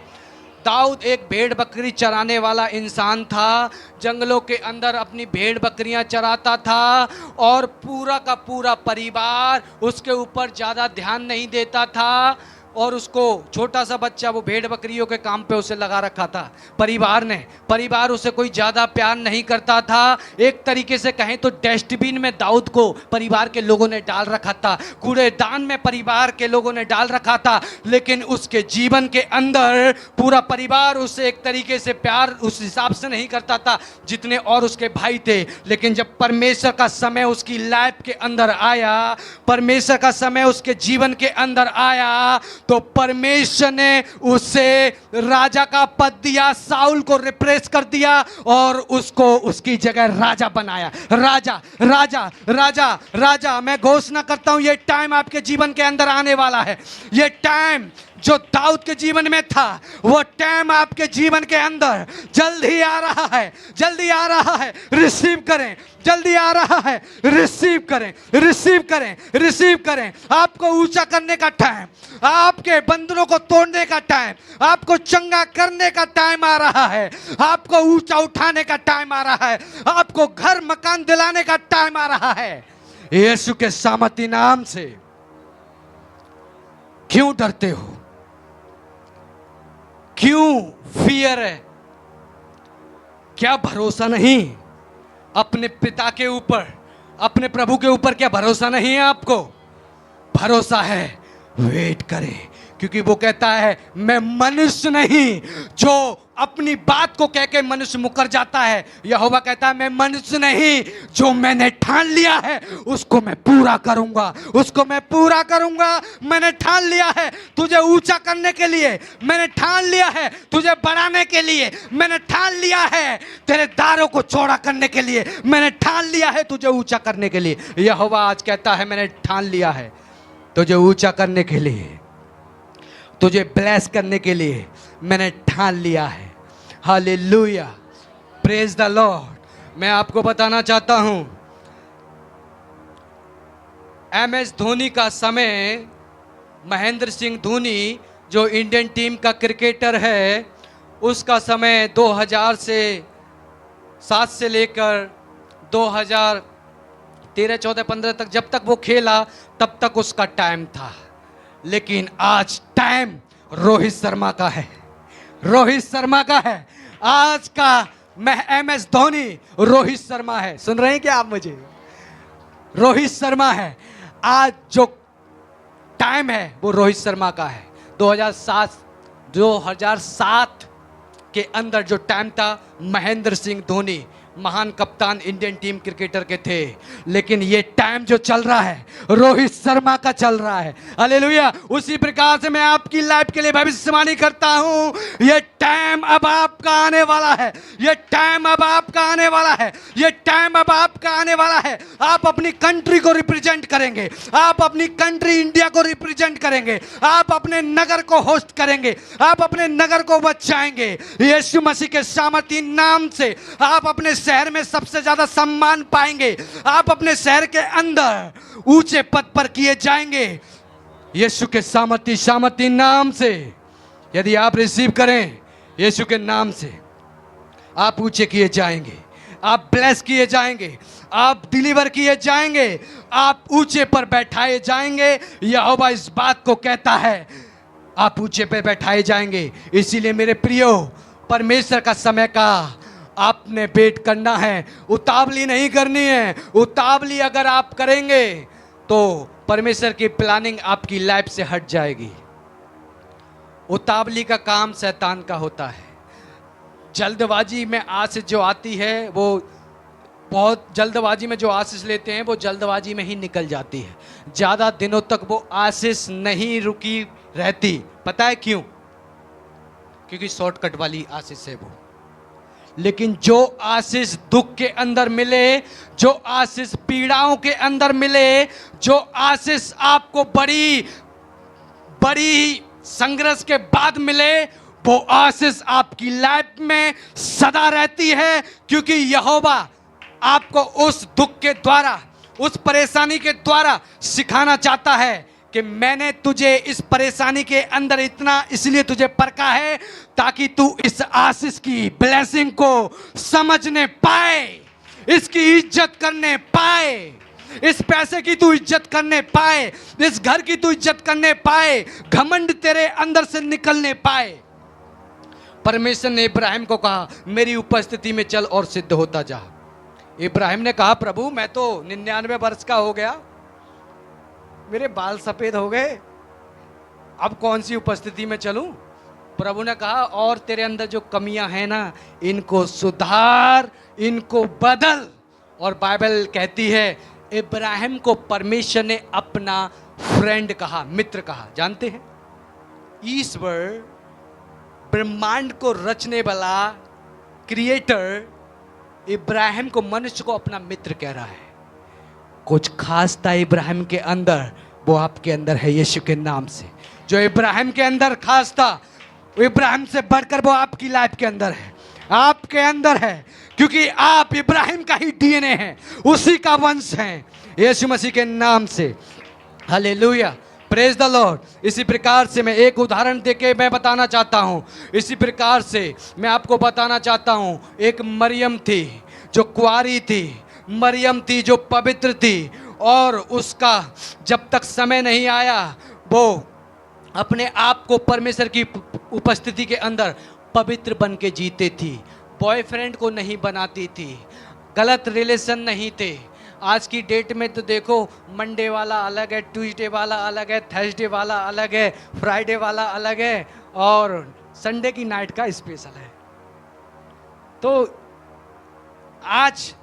दाऊद एक भेड़ बकरी चराने वाला इंसान था। जंगलों के अंदर अपनी भेड़ बकरियां चराता था और पूरा का पूरा परिवार उसके ऊपर ज़्यादा ध्यान नहीं देता था। और उसको छोटा सा बच्चा वो भेड़ बकरियों के काम पे उसे लगा रखा था परिवार उसे कोई ज़्यादा प्यार नहीं करता था। एक तरीके से कहें तो डस्टबिन में दाऊद को परिवार के लोगों ने डाल रखा था, कूड़ेदान में परिवार के लोगों ने डाल रखा था। लेकिन उसके जीवन के अंदर पूरा परिवार उसे एक तरीके से प्यार उस हिसाब से नहीं करता था जितने और उसके भाई थे। लेकिन जब परमेश्वर का समय उसकी लाइफ के अंदर आया, परमेश्वर का समय उसके जीवन के अंदर आया, तो परमेश्वर ने उसे राजा का पद दिया, साउल को रिप्लेस कर दिया और उसको उसकी जगह राजा बनाया। राजा राजा राजा राजा। मैं घोषणा करता हूं, ये टाइम आपके जीवन के अंदर आने वाला है। ये टाइम जो दाऊद के जीवन में था, वो टाइम आपके जीवन के अंदर जल्दी आ रहा है, जल्दी आ रहा है। रिसीव करें, जल्दी आ रहा है, रिसीव करें, रिसीव करें, रिसीव करें। आपको ऊंचा करने का टाइम, आपके बंधनों को तोड़ने का टाइम, आपको चंगा करने का टाइम आ रहा है, आपको ऊंचा उठाने का टाइम आ रहा है, आपको घर मकान दिलाने का टाइम आ रहा है। यीशु के सामर्थी नाम से। क्यों डरते हो? क्यों फियर है? क्या भरोसा नहीं अपने पिता के ऊपर, अपने प्रभु के ऊपर? क्या भरोसा नहीं है आपको? भरोसा है, वेट करें, क्योंकि वो कहता है मैं मनुष्य नहीं जो अपनी बात को कह के मनुष्य मुकर जाता है। यहोवा कहता है मैं मनुष्य नहीं, जो मैंने ठान लिया है उसको मैं पूरा करूंगा, उसको मैं पूरा करूंगा। मैंने ठान लिया है तुझे ऊंचा करने के लिए, मैंने ठान लिया है तुझे बढ़ाने के लिए, मैंने ठान लिया है तेरे दारों को चौड़ा करने के लिए, मैंने ठान लिया है तुझे ऊंचा करने के लिए। यहोवा आज कहता है मैंने ठान लिया है तुझे ऊंचा करने के लिए, तुझे ब्लेस करने के लिए मैंने ठान लिया है। Hallelujah, praise the Lord. मैं आपको बताना चाहता हूं, MS धोनी का समय, महेंद्र सिंह धोनी जो इंडियन टीम का क्रिकेटर है, उसका समय 2007 से लेकर 2013, 14, 15 तक, जब तक वो खेला तब तक उसका टाइम था। लेकिन आज टाइम रोहित शर्मा का है, रोहित शर्मा का है। आज का MS धोनी रोहित शर्मा है। सुन रहे हैं क्या आप मुझे? रोहित शर्मा है। आज जो टाइम है वो रोहित शर्मा का है। 2007 के अंदर जो टाइम था, महेंद्र सिंह धोनी महान कप्तान इंडियन टीम क्रिकेटर के थे। लेकिन ये टाइम जो चल रहा है रोहित शर्मा का चल रहा है। हालेलुया। उसी प्रकार से मैं आपकी लाइफ के लिए भविष्यवाणी करता हूं, ये टाइम अब आपका आने वाला है, ये टाइम अब आपका आने वाला है, ये टाइम अब आपका आने वाला है। आप अपनी कंट्री को रिप्रेजेंट करेंगे, आप अपनी कंट्री इंडिया को रिप्रेजेंट करेंगे, आप अपने नगर को होस्ट करेंगे, आप अपने नगर को बचाएंगे। यीशु मसीह के सामर्थी नाम से आप अपने शहर में सबसे ज्यादा सम्मान पाएंगे, आप अपने शहर के अंदर ऊंचे पद पर किए जाएंगे यीशु के सामर्थी नाम से। यदि आप रिसीव करें यीशु के नाम से, आप ऊंचे किए जाएंगे, आप ब्लेस किए जाएंगे, आप डिलीवर किए जाएंगे, आप ऊंचे पर बैठाए जाएंगे। यहोवा इस बात को कहता है, आप ऊंचे पर बैठाए जाएंगे। इसीलिए मेरे प्रियो, परमेश्वर का समय का आपने वेट करना है, उतावली नहीं करनी है। उतावली अगर आप करेंगे तो परमेश्वर की प्लानिंग आपकी लाइफ से हट जाएगी। उतावली का काम शैतान का होता है। जल्दबाजी में आशीष जो आती है, वो बहुत जल्दबाजी में जो आशीष लेते हैं वो जल्दबाजी में ही निकल जाती है। ज़्यादा दिनों तक वो आशीष नहीं रुकी रहती। पता है क्यों? क्योंकि शॉर्टकट वाली आशीष है वो। लेकिन जो आशीष दुख के अंदर मिले, जो आशीष पीड़ाओं के अंदर मिले, जो आशीष आपको बड़ी बड़ी संघर्ष के बाद मिले, वो आशीष आपकी लाइफ में सदा रहती है। क्योंकि यहोवा आपको उस दुख के द्वारा, उस परेशानी के द्वारा सिखाना चाहता है कि मैंने तुझे इस परेशानी के अंदर इतना इसलिए तुझे परखा है ताकि तू इस आशीष की ब्लेसिंग को समझने पाए, इसकी इज्जत करने पाए, इस पैसे की तू इज्जत करने पाए, इस घर की तू इज्जत करने पाए, घमंड तेरे अंदर से निकलने पाए। परमेश्वर ने इब्राहिम को कहा मेरी उपस्थिति में चल और सिद्ध होता जा। इब्राहिम ने कहा प्रभु मैं तो 99 वर्ष का हो गया, मेरे बाल सफेद हो गए, अब कौन सी उपस्थिति में चलूं? प्रभु ने कहा और तेरे अंदर जो कमियां हैं ना, इनको सुधार, इनको बदल। और बाइबल कहती है इब्राहिम को परमेश्वर ने अपना फ्रेंड कहा, मित्र कहा। जानते हैं ईश्वर ब्रह्मांड को रचने वाला क्रिएटर इब्राहिम को, मनुष्य को अपना मित्र कह रहा है। कुछ खास था इब्राहिम के अंदर, वो आपके अंदर है यीशु के नाम से। जो इब्राहिम के अंदर खास था, इब्राहिम से बढ़कर वो आपकी लाइफ के अंदर है, आपके अंदर है, क्योंकि आप इब्राहिम का ही डीएनए है, उसी का वंश है, यीशु मसीह के नाम से। Hallelujah, praise the Lord. इसी प्रकार से मैं एक उदाहरण देके मैं बताना चाहता हूँ। इसी प्रकार से मैं आपको बताना चाहता हूँ, एक मरियम थी जो कुंवारी थी, मरियम थी जो पवित्र थी, और उसका जब तक समय नहीं आया वो अपने आप को परमेश्वर की उपस्थिति के अंदर पवित्र बन के जीते थी। बॉयफ्रेंड को नहीं बनाती थी, गलत रिलेशन नहीं थे। आज की डेट में तो देखो, मंडे वाला अलग है, ट्यूसडे वाला अलग है, थर्सडे वाला अलग है, फ्राइडे वाला अलग है, और संडे की नाइट का स्पेशल है। तो आज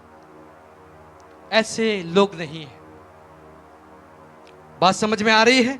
ऐसे लोग नहीं है। बात समझ में आ रही है?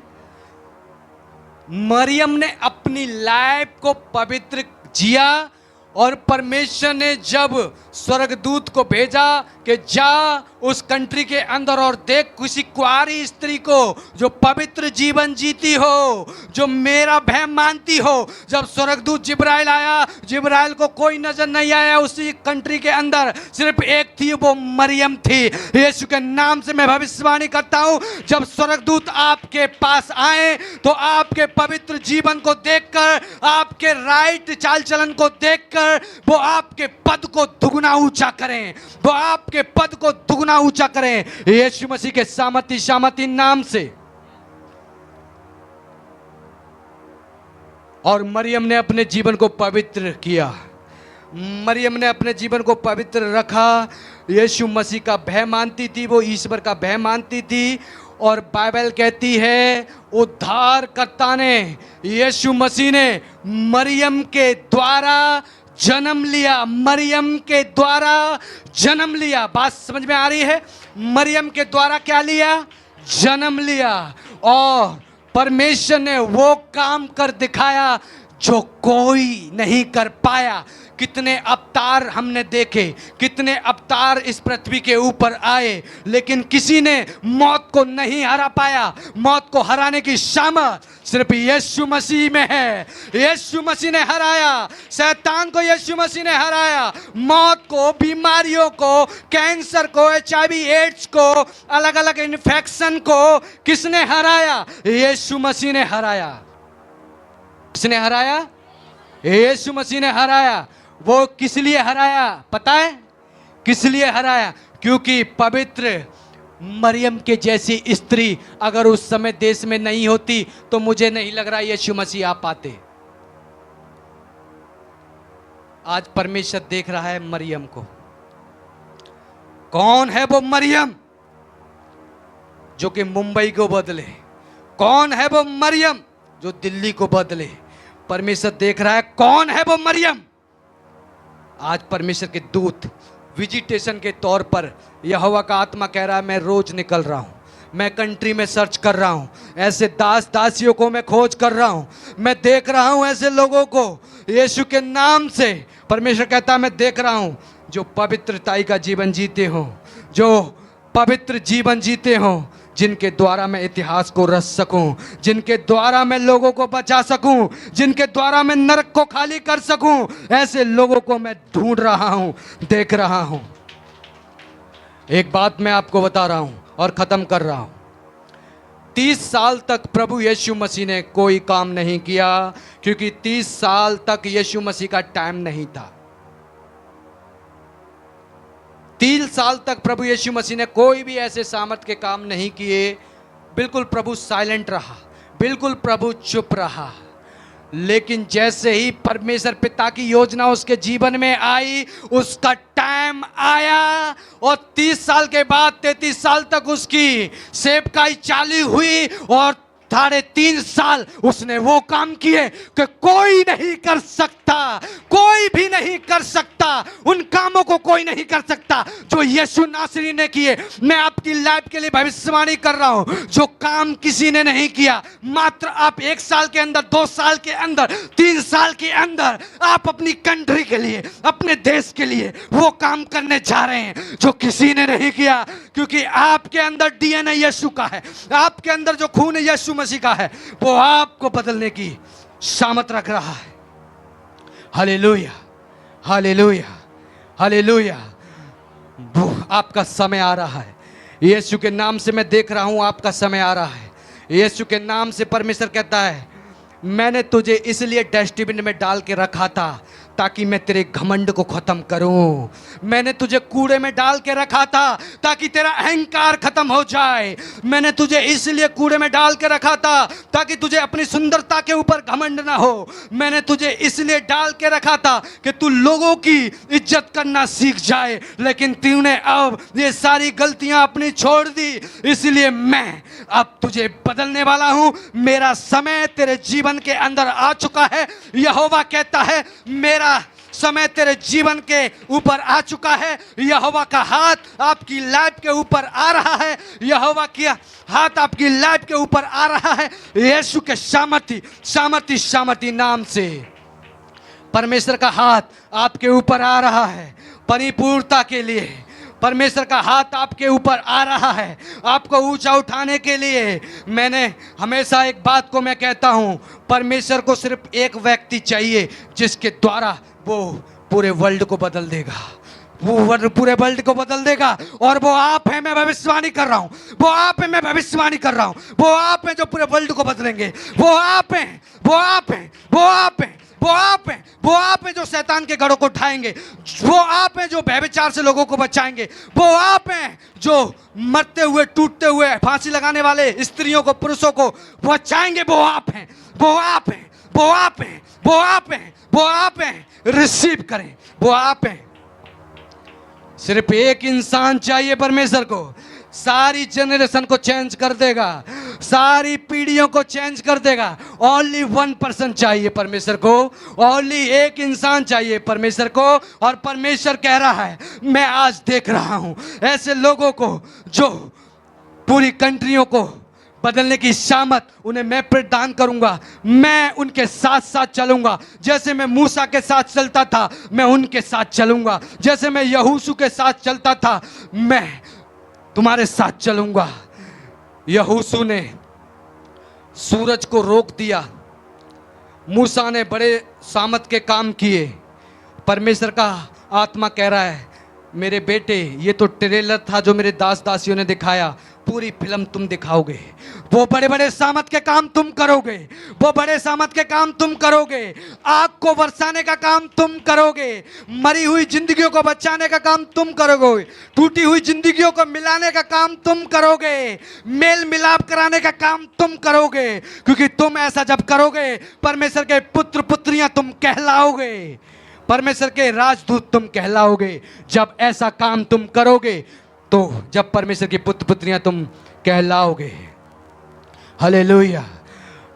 मरियम ने अपनी लाइफ को पवित्र जिया, और परमेश्वर ने जब स्वर्गदूत को भेजा कि जा उस कंट्री के अंदर और देख किसी कुंवारी स्त्री को जो पवित्र जीवन जीती हो, जो मेरा भय मानती हो। जब स्वर्गदूत जिब्राइल आया, जिब्राइल को कोई नजर नहीं आया उसी कंट्री के अंदर, सिर्फ एक थी, वो मरियम थी। यीशु के नाम से मैं भविष्यवाणी करता हूं, जब स्वर्गदूत आपके पास आए तो आपके पवित्र जीवन को देखकर, आपके राइट चाल चलन को देखकर वो आपके पद को दुगना ऊंचा करें, वो आपके पद को दुगना ऊंचा करें, यीशु मसीह के सामर्थी नाम से। और मरियम ने अपने जीवन को पवित्र किया, मरियम ने अपने जीवन को पवित्र रखा। यीशु मसीह का भय मानती थी, वो ईश्वर का भय मानती थी। और बाइबल कहती है उद्धारकर्ता ने, यीशु मसीह ने मरियम के द्वारा जन्म लिया, मरियम के द्वारा जन्म लिया। बात समझ में आ रही है? मरियम के द्वारा क्या लिया? जन्म लिया। और परमेश्वर ने वो काम कर दिखाया जो कोई नहीं कर पाया। कितने अवतार हमने देखे, कितने अवतार इस पृथ्वी के ऊपर आए, लेकिन किसी ने मौत को नहीं हरा पाया। मौत को हराने की सामर्थ सिर्फ यीशु मसीह में है। यीशु मसीह ने हराया, शैतान को यीशु मसीह ने हराया, मौत को, बीमारियों को, कैंसर को, HIV एड्स को, अलग अलग इन्फेक्शन को किसने हराया? यीशु मसीह ने हराया। किसने हराया? यीशु मसीह ने हराया। वो किस लिए हराया पता है? किस लिए हराया? क्योंकि पवित्र मरियम के जैसी स्त्री अगर उस समय देश में नहीं होती तो मुझे नहीं लग रहा यीशु मसीह आ पाते। आज परमेश्वर देख रहा है मरियम को। कौन है वो मरियम जो कि मुंबई को बदले? कौन है वो मरियम जो दिल्ली को बदले? परमेश्वर देख रहा है कौन है वो मरियम। आज परमेश्वर के दूत विजिटेशन के तौर पर, यहोवा का आत्मा कह रहा है मैं रोज निकल रहा हूं, मैं कंट्री में सर्च कर रहा हूं, ऐसे दास दासियों को मैं खोज कर रहा हूं, मैं देख रहा हूं ऐसे लोगों को यीशु के नाम से। परमेश्वर कहता है मैं देख रहा हूं जो पवित्रताई का जीवन जीते हो, जो पवित्र जीवन जीते हो, जिनके द्वारा मैं इतिहास को रच सकूं, जिनके द्वारा मैं लोगों को बचा सकूं, जिनके द्वारा मैं नरक को खाली कर सकूं, ऐसे लोगों को मैं ढूंढ रहा हूं, देख रहा हूं। एक बात मैं आपको बता रहा हूं और खत्म कर रहा हूं। 30 साल तक प्रभु यीशु मसीह ने कोई काम नहीं किया, क्योंकि 30 साल तक यीशु मसीह का टाइम नहीं था। 3 साल तक प्रभु यीशु मसीह ने कोई भी ऐसे सामर्थ के काम नहीं किए। बिल्कुल प्रभु साइलेंट रहा, बिल्कुल प्रभु चुप रहा। लेकिन जैसे ही परमेश्वर पिता की योजना उसके जीवन में आई, उसका टाइम आया और 30 साल के बाद 33 साल तक उसकी सेवकाई चालू हुई। और 3.5 साल उसने वो काम किए कि कोई नहीं कर सकता, कोई भी नहीं कर सकता, उन कामों को कोई नहीं कर सकता जो यीशु नासरी ने किए। मैं आपकी लाइफ के लिए भविष्यवाणी कर रहा हूं, जो काम किसी ने नहीं किया, मात्र आप 1 साल के अंदर, 2 साल के अंदर, 3 साल के अंदर आप अपनी कंट्री के लिए, अपने देश के लिए वो काम करने जा रहे हैं जो किसी ने नहीं किया, क्योंकि आपके अंदर डीएनए यीशु का है, आपके अंदर जो खून यीशु मसीह का है वो आपको बदलने की सामर्थ रख रहा है। Hallelujah, hallelujah, hallelujah. आपका समय आ रहा है, यीशु के नाम से मैं देख रहा हूं आपका समय आ रहा है। यीशु के नाम से परमेश्वर कहता है, मैंने तुझे इसलिए डस्टबिन में डाल के रखा था ताकि मैं तेरे घमंड को खत्म करूं। मैंने तुझे कूड़े में डाल के रखा था ताकि तेरा अहंकार खत्म हो जाए। मैंने तुझे इसलिए कूड़े में डाल के रखा था ताकि तुझे अपनी सुंदरता के ऊपर घमंड ना हो। मैंने तुझे इसलिए डाल के रखा था कि तू लोगों की इज्जत करना सीख जाए, लेकिन तूने अब ये सारी गलतियां अपनी छोड़ दी, इसलिए मैं अब तुझे बदलने वाला हूं। मेरा समय तेरे जीवन के अंदर आ चुका है। यहोवा कहता है, मेरा समय तेरे जीवन के ऊपर आ चुका है। यहोवा का हाथ आपकी लाइफ के ऊपर आ रहा है। यहोवा की हाथ आपकी लाइफ के ऊपर आ रहा है। यीशु के सामर्थी नाम से परमेश्वर का हाथ आपके ऊपर आ रहा है। परिपूर्णता के लिए परमेश्वर का हाथ आपके ऊपर आ रहा है, आपको ऊंचा उठाने के लिए। मैंने हमेशा एक बात को मैं कहता हूं, परमेश्वर को सिर्फ एक व्यक्ति चाहिए जिसके द्वारा वो पूरे वर्ल्ड को बदल देगा, वो पूरे वर्ल्ड को बदल देगा। और वो आप हैं, मैं भविष्यवाणी कर रहा हूं। वो आप हैं, मैं भविष्यवाणी कर रहा हूं। वो आप हैं जो पूरे वर्ल्ड को बदलेंगे। वो आप हैं, वो आप हैं, वो आप हैं, वो आप हैं, वो आप हैं जो शैतान के गढ़ों को उठाएंगे। वो आप हैं जो व्यभिचार से लोगों को बचाएंगे। वो आप हैं जो मरते हुए, टूटते हुए, फांसी लगाने वाले स्त्रियों को, पुरुषों को बचाएंगे। वो आप हैं, वो आप हैं, वो आप हैं, वो आप हैं, वो आप हैं। रिसीव करें, वो आप हैं। सिर्फ एक इंसान चाहिए परमेश्वर को, सारी जनरेशन को चेंज कर देगा, सारी पीढ़ियों को चेंज कर देगा। ओनली 1% चाहिए परमेश्वर को, ओनली एक इंसान चाहिए परमेश्वर को। और परमेश्वर कह रहा है, मैं आज देख रहा हूं ऐसे लोगों को जो पूरी कंट्रियों को बदलने की सामत उन्हें मैं प्रदान करूंगा। मैं उनके साथ साथ चलूंगा। जैसे मैं मूसा के साथ चलता था, मैं उनके साथ चलूंगा। जैसे मैं यहोशू के साथ चलता था, मैं तुम्हारे साथ चलूंगा। यहोशू ने सूरज को रोक दिया, मूसा ने बड़े सामत के काम किए। परमेश्वर का आत्मा कह रहा है, मेरे बेटे, ये तो ट्रेलर था जो मेरे दास दासियों ने दिखाया, पूरी फिल्म तुम दिखाओगे। वो बड़े बड़े सामत के काम तुम करोगे, वो बड़े सामत के काम तुम करोगे। आग को बरसाने का काम तुम करोगे, मरी हुई जिंदगियों को बचाने का काम तुम करोगे, टूटी हुई जिंदगियों को मिलाने का काम तुम करोगे, मेल मिलाप कराने का काम तुम करोगे। क्योंकि तुम ऐसा जब करोगे, परमेश्वर के पुत्र पुत्रियां तुम कहलाओगे, परमेश्वर के राजदूत तुम कहलाओगे। जब ऐसा काम तुम करोगे, तो जब परमेश्वर की पुत्र पुत्रियां तुम कहलाओगे। हालेलुया।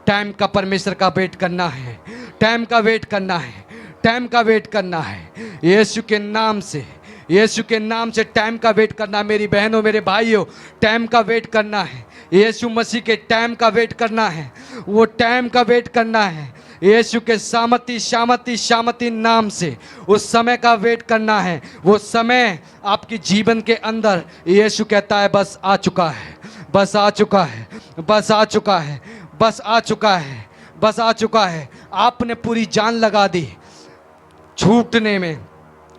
टाइम का परमेश्वर का वेट करना है, टाइम का वेट करना है, टाइम का वेट करना है। यीशु के नाम से, यीशु के नाम से टाइम का वेट करना। मेरी बहनों, मेरे भाइयों, टाइम का वेट करना है। यीशु मसीह के टाइम का वेट करना है, वो टाइम का वेट करना है। यीशु के सामती नाम से उस समय का वेट करना है। वो समय आपके जीवन के अंदर यीशु कहता है, बस आ चुका है, बस आ चुका है, बस आ चुका है, बस आ चुका है, बस आ चुका है। आपने पूरी जान लगा दी छूटने में,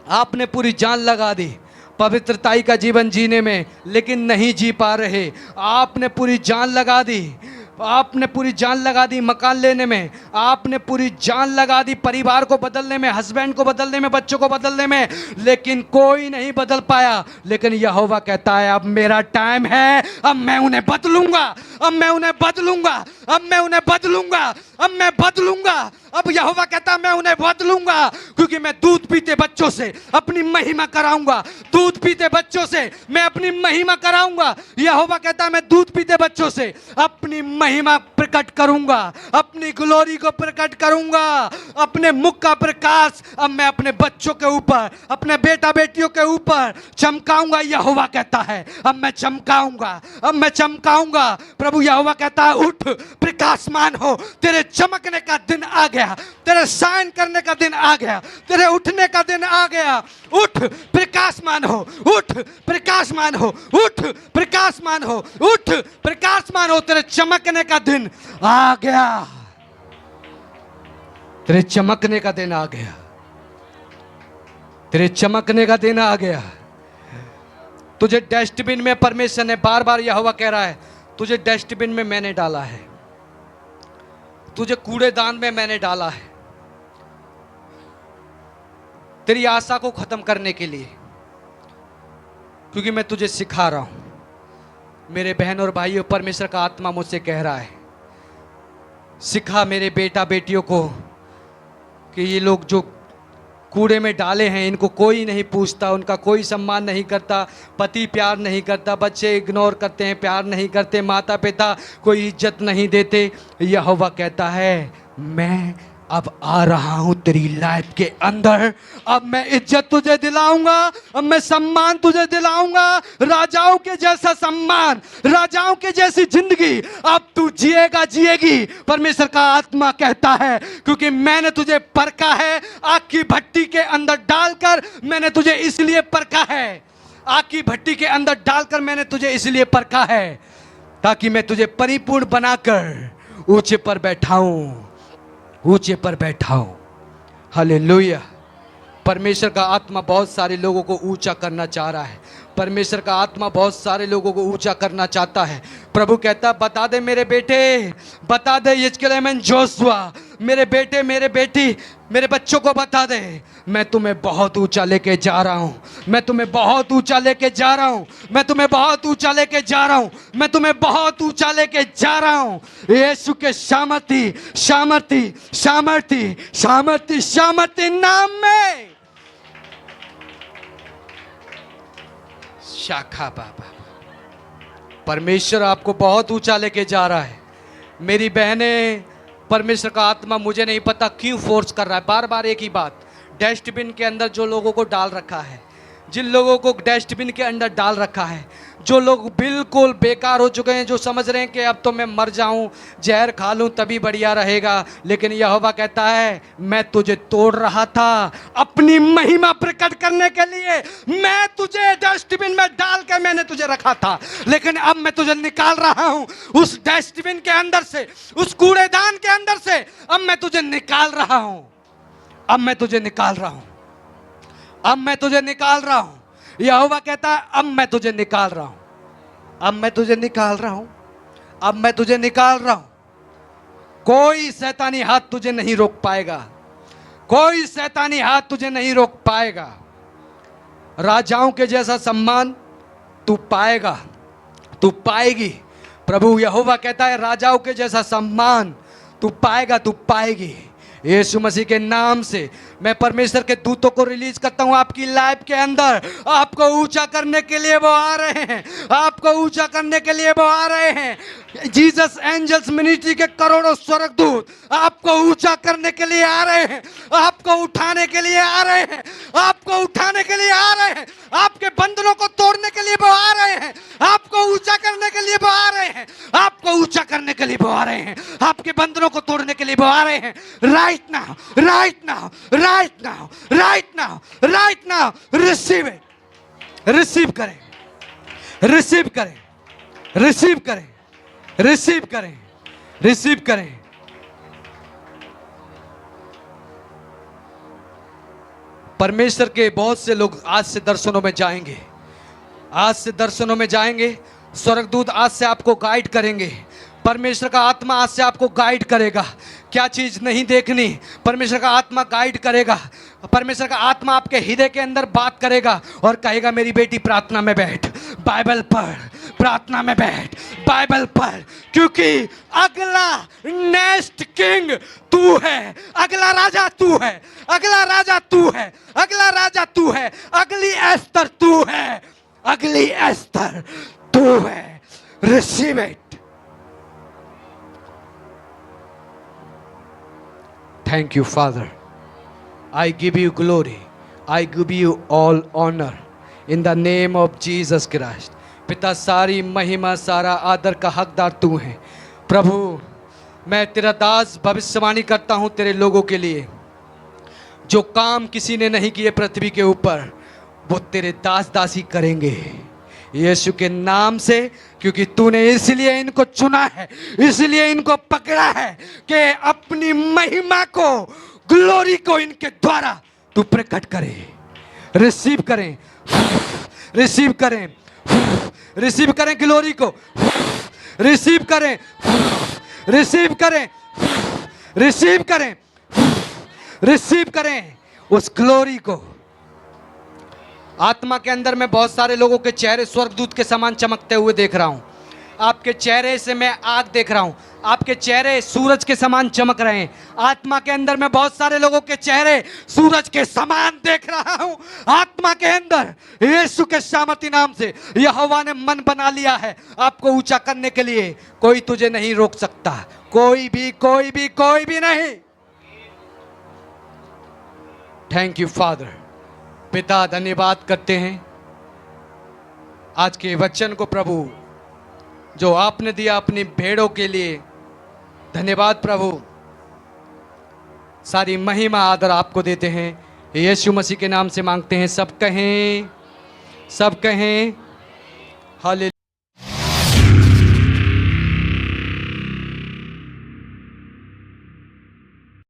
आपने पूरी जान लगा दी पवित्रताई का जीवन जीने में, लेकिन नहीं जी पा रहे। आपने पूरी जान लगा दी, आपने पूरी जान लगा दी मकान लेने में, आपने पूरी जान लगा दी परिवार को बदलने में, हस्बैंड को बदलने में, बच्चों को बदलने में, लेकिन कोई नहीं बदल पाया। लेकिन यहोवा कहता है, अब मेरा टाइम है, अब मैं उन्हें बदलूंगा, अब मैं उन्हें बदलूंगा, अब मैं उन्हें बदलूंगा, अब मैं बदलूंगा। अब यहोवा कहता है, मैं उन्हें बदलूंगा, क्योंकि मैं दूध पीते बच्चों से अपनी महिमा कराऊंगा। दूध पीते बच्चों से मैं अपनी महिमा कराऊंगा। यहोवा कहता है, मैं दूध पीते बच्चों से अपनी महिमा प्रकट करूंगा, अपनी ग्लोरी को प्रकट करूंगा, अपने मुख का प्रकाश अब मैं अपने बच्चों के ऊपर, अपने बेटा बेटियों के ऊपर चमकाऊंगा। यहोवा कहता है अब मैं चमकाऊंगा, अब मैं चमकाऊंगा। प्रभु यहोवा कहता है उठ, प्रकाशमान हो, तेरे चमकने का दिन आ गया, तेरे शाइन करने का दिन आ गया, तेरे उठने का दिन आ गया। उठ, प्रकाशमान हो, उठ, प्रकाशमान हो, उठ, प्रकाशमान हो, उठ, प्रकाशमान हो, तेरे चमकने का दिन आ गया, तेरे चमकने का दिन आ गया, तेरे चमकने का दिन आ गया। तुझे डस्टबिन में परमेश्वर ने बार बार यहोवा कह रहा है, तुझे डस्टबिन में मैंने डाला है, तुझे कूड़ेदान में मैंने डाला है, तेरी आशा को खत्म करने के लिए, क्योंकि मैं तुझे सिखा रहा हूं। मेरे बहन और भाइयों, परमेश्वर का आत्मा मुझसे कह रहा है, सिखा मेरे बेटा बेटियों को कि ये लोग जो कूड़े में डाले हैं इनको कोई नहीं पूछता, उनका कोई सम्मान नहीं करता, पति प्यार नहीं करता, बच्चे इग्नोर करते हैं, प्यार नहीं करते, माता पिता कोई इज्जत नहीं देते। यहोवा कहता है मैं अब आ रहा हूं तेरी लाइफ के अंदर, अब मैं इज्जत तुझे दिलाऊंगा, अब मैं सम्मान तुझे दिलाऊंगा, राजाओं के जैसा सम्मान, राजाओं के जैसी जिंदगी अब तू जिएगा, जिएगी। परमेश्वर का आत्मा कहता है क्योंकि मैंने तुझे परखा है, आग की भट्टी के अंदर डालकर मैंने तुझे इसलिए परखा है, आग की भट्टी के अंदर डालकर मैंने तुझे इसलिए परखा है ताकि मैं तुझे परिपूर्ण बनाकर ऊंचे पर बैठाऊं, ऊंचे पर बैठाओ। हालेलुया। परमेश्वर का आत्मा बहुत सारे लोगों को ऊंचा करना चाह रहा है, परमेश्वर का आत्मा बहुत सारे लोगों को ऊंचा करना चाहता है। प्रभु कहता है बता दे मेरे बेटे, बता दे यिजकल जोशुआ, मेरे बेटे मेरे बेटी मेरे बच्चों को बता दे, मैं तुम्हें बहुत ऊंचा लेके जा रहा हूं, मैं तुम्हें बहुत ऊंचा लेके जा रहा हूं, मैं तुम्हें बहुत ऊंचा लेके जा रहा हूं, मैं तुम्हें बहुत ऊंचा लेके जा रहा हूं। यीशु के सामर्थी सामर्थी सामर्थी सामर्थी सामर्थी नाम में। शाखा बाबा, परमेश्वर आपको बहुत ऊंचा लेके जा रहा है। मेरी बहनें, परमेश्वर का आत्मा मुझे नहीं पता क्यों फोर्स कर रहा है बार बार एक ही बात, डस्टबिन के अंदर जो लोगों को डाल रखा है, जिन लोगों को डस्टबिन के अंदर डाल रखा है, जो लोग बिल्कुल बेकार हो चुके हैं, जो समझ रहे हैं कि अब तो मैं मर जाऊं, जहर खा लूं तभी बढ़िया रहेगा, लेकिन यहोवा कहता है मैं तुझे तोड़ रहा था अपनी महिमा प्रकट करने के लिए, मैं तुझे डस्टबिन में डाल के मैंने तुझे रखा था, लेकिन अब मैं तुझे निकाल रहा हूं उस डस्टबिन के अंदर से, उस कूड़ेदान के अंदर से, अब मैं तुझे निकाल रहा हूं, अब मैं तुझे निकाल रहा हूं, अब मैं तुझे निकाल रहा हूं। यहोवा कहता है अब मैं तुझे निकाल रहा हूं, अब मैं तुझे निकाल रहा हूं, अब मैं तुझे निकाल रहा हूं। कोई शैतानी हाथ तुझे नहीं रोक पाएगा, कोई शैतानी हाथ तुझे नहीं रोक पाएगा। राजाओं के जैसा सम्मान तू पाएगा, तू पाएगी। प्रभु यहोवा कहता है राजाओं के जैसा सम्मान तू पाएगा, तू पाएगी। यीशु मसीह के नाम से मैं परमेश्वर के दूतों को रिलीज करता हूं आपकी लाइफ के अंदर। आपको ऊंचा करने के लिए वो आ रहे हैं, आपको ऊंचा करने के लिए वो आ रहे हैं। जीसस एंजल्स मिनिस्ट्री के करोड़ों स्वर्गदूत आपको ऊंचा करने के लिए आ रहे हैं, आपको उठाने के लिए आ रहे हैं, आपको उठाने के लिए आ रहे हैं, आपके बंधनों को तोड़ने के लिए वो आ रहे हैं, आपको ऊंचा करने के लिए वो आ रहे हैं, आपको ऊंचा करने के लिए वो आ रहे हैं, आपके बंधनों को तोड़ने के लिए वो आ रहे हैं। Right now, right now, right now, right now, right now, receive it, receive करें, रिसीव करें, रिसीव करें, रिसीव करें, रिसीव करें। परमेश्वर के बहुत से लोग आज से दर्शनों में जाएंगे, आज से दर्शनों में जाएंगे। स्वर्गदूत आज से आपको गाइड करेंगे, परमेश्वर का आत्मा आज से आपको गाइड करेगा। क्या चीज़ नहीं देखनी, परमेश्वर का आत्मा गाइड करेगा। परमेश्वर का आत्मा आपके हृदय के अंदर बात करेगा और कहेगा मेरी बेटी प्रार्थना में बैठ, बाइबल पढ़, प्रार्थना में बैठ, बाइबल पढ़, क्योंकि अगला नेक्स्ट किंग तू है, अगला राजा तू है, अगला राजा तू है, अगला राजा तू है, अगली एस्तर तू है, अगली एस्तर तू है। Receive it, Thank you, Father. I give you glory. I give you all honor in the name of Jesus Christ. पिता, सारी महिमा, सारा आदर का हकदार तू है। प्रभु, मैं तेरा दास भविष्यवाणी करता हूं तेरे लोगों के लिए। जो काम किसी ने नहीं किए पृथ्वी के ऊपर, वो तेरे दास दासी करेंगे यीशु के नाम से, क्योंकि तूने इसलिए इनको चुना है, इसलिए इनको पकड़ा है कि अपनी महिमा को, ग्लोरी को इनके द्वारा तू प्रकट करे। रिसीव करें, रिसीव करें, रिसीव करें ग्लोरी को, रिसीव करें, रिसीव करें, रिसीव करें, रिसीव करें उस ग्लोरी को। आत्मा के अंदर मैं बहुत सारे लोगों के चेहरे स्वर्गदूत के समान चमकते हुए देख रहा हूं। आपके चेहरे से मैं आग देख रहा हूं, आपके चेहरे सूरज के समान चमक रहे हैं। आत्मा के अंदर मैं बहुत सारे लोगों के चेहरे सूरज के समान देख रहा हूं। आत्मा के अंदर यीशु के शामती नाम से यहोवा ने मन बना लिया है आपको ऊंचा करने के लिए। कोई तुझे नहीं रोक सकता, कोई भी, कोई भी, कोई भी नहीं। Thank you father. पिता, धन्यवाद करते हैं आज के वचन को प्रभु जो आपने दिया अपनी भेड़ों के लिए। धन्यवाद प्रभु। सारी महिमा आदर आपको देते हैं, यीशु मसीह के नाम से मांगते हैं। सब कहें, सब कहें हालेलुया।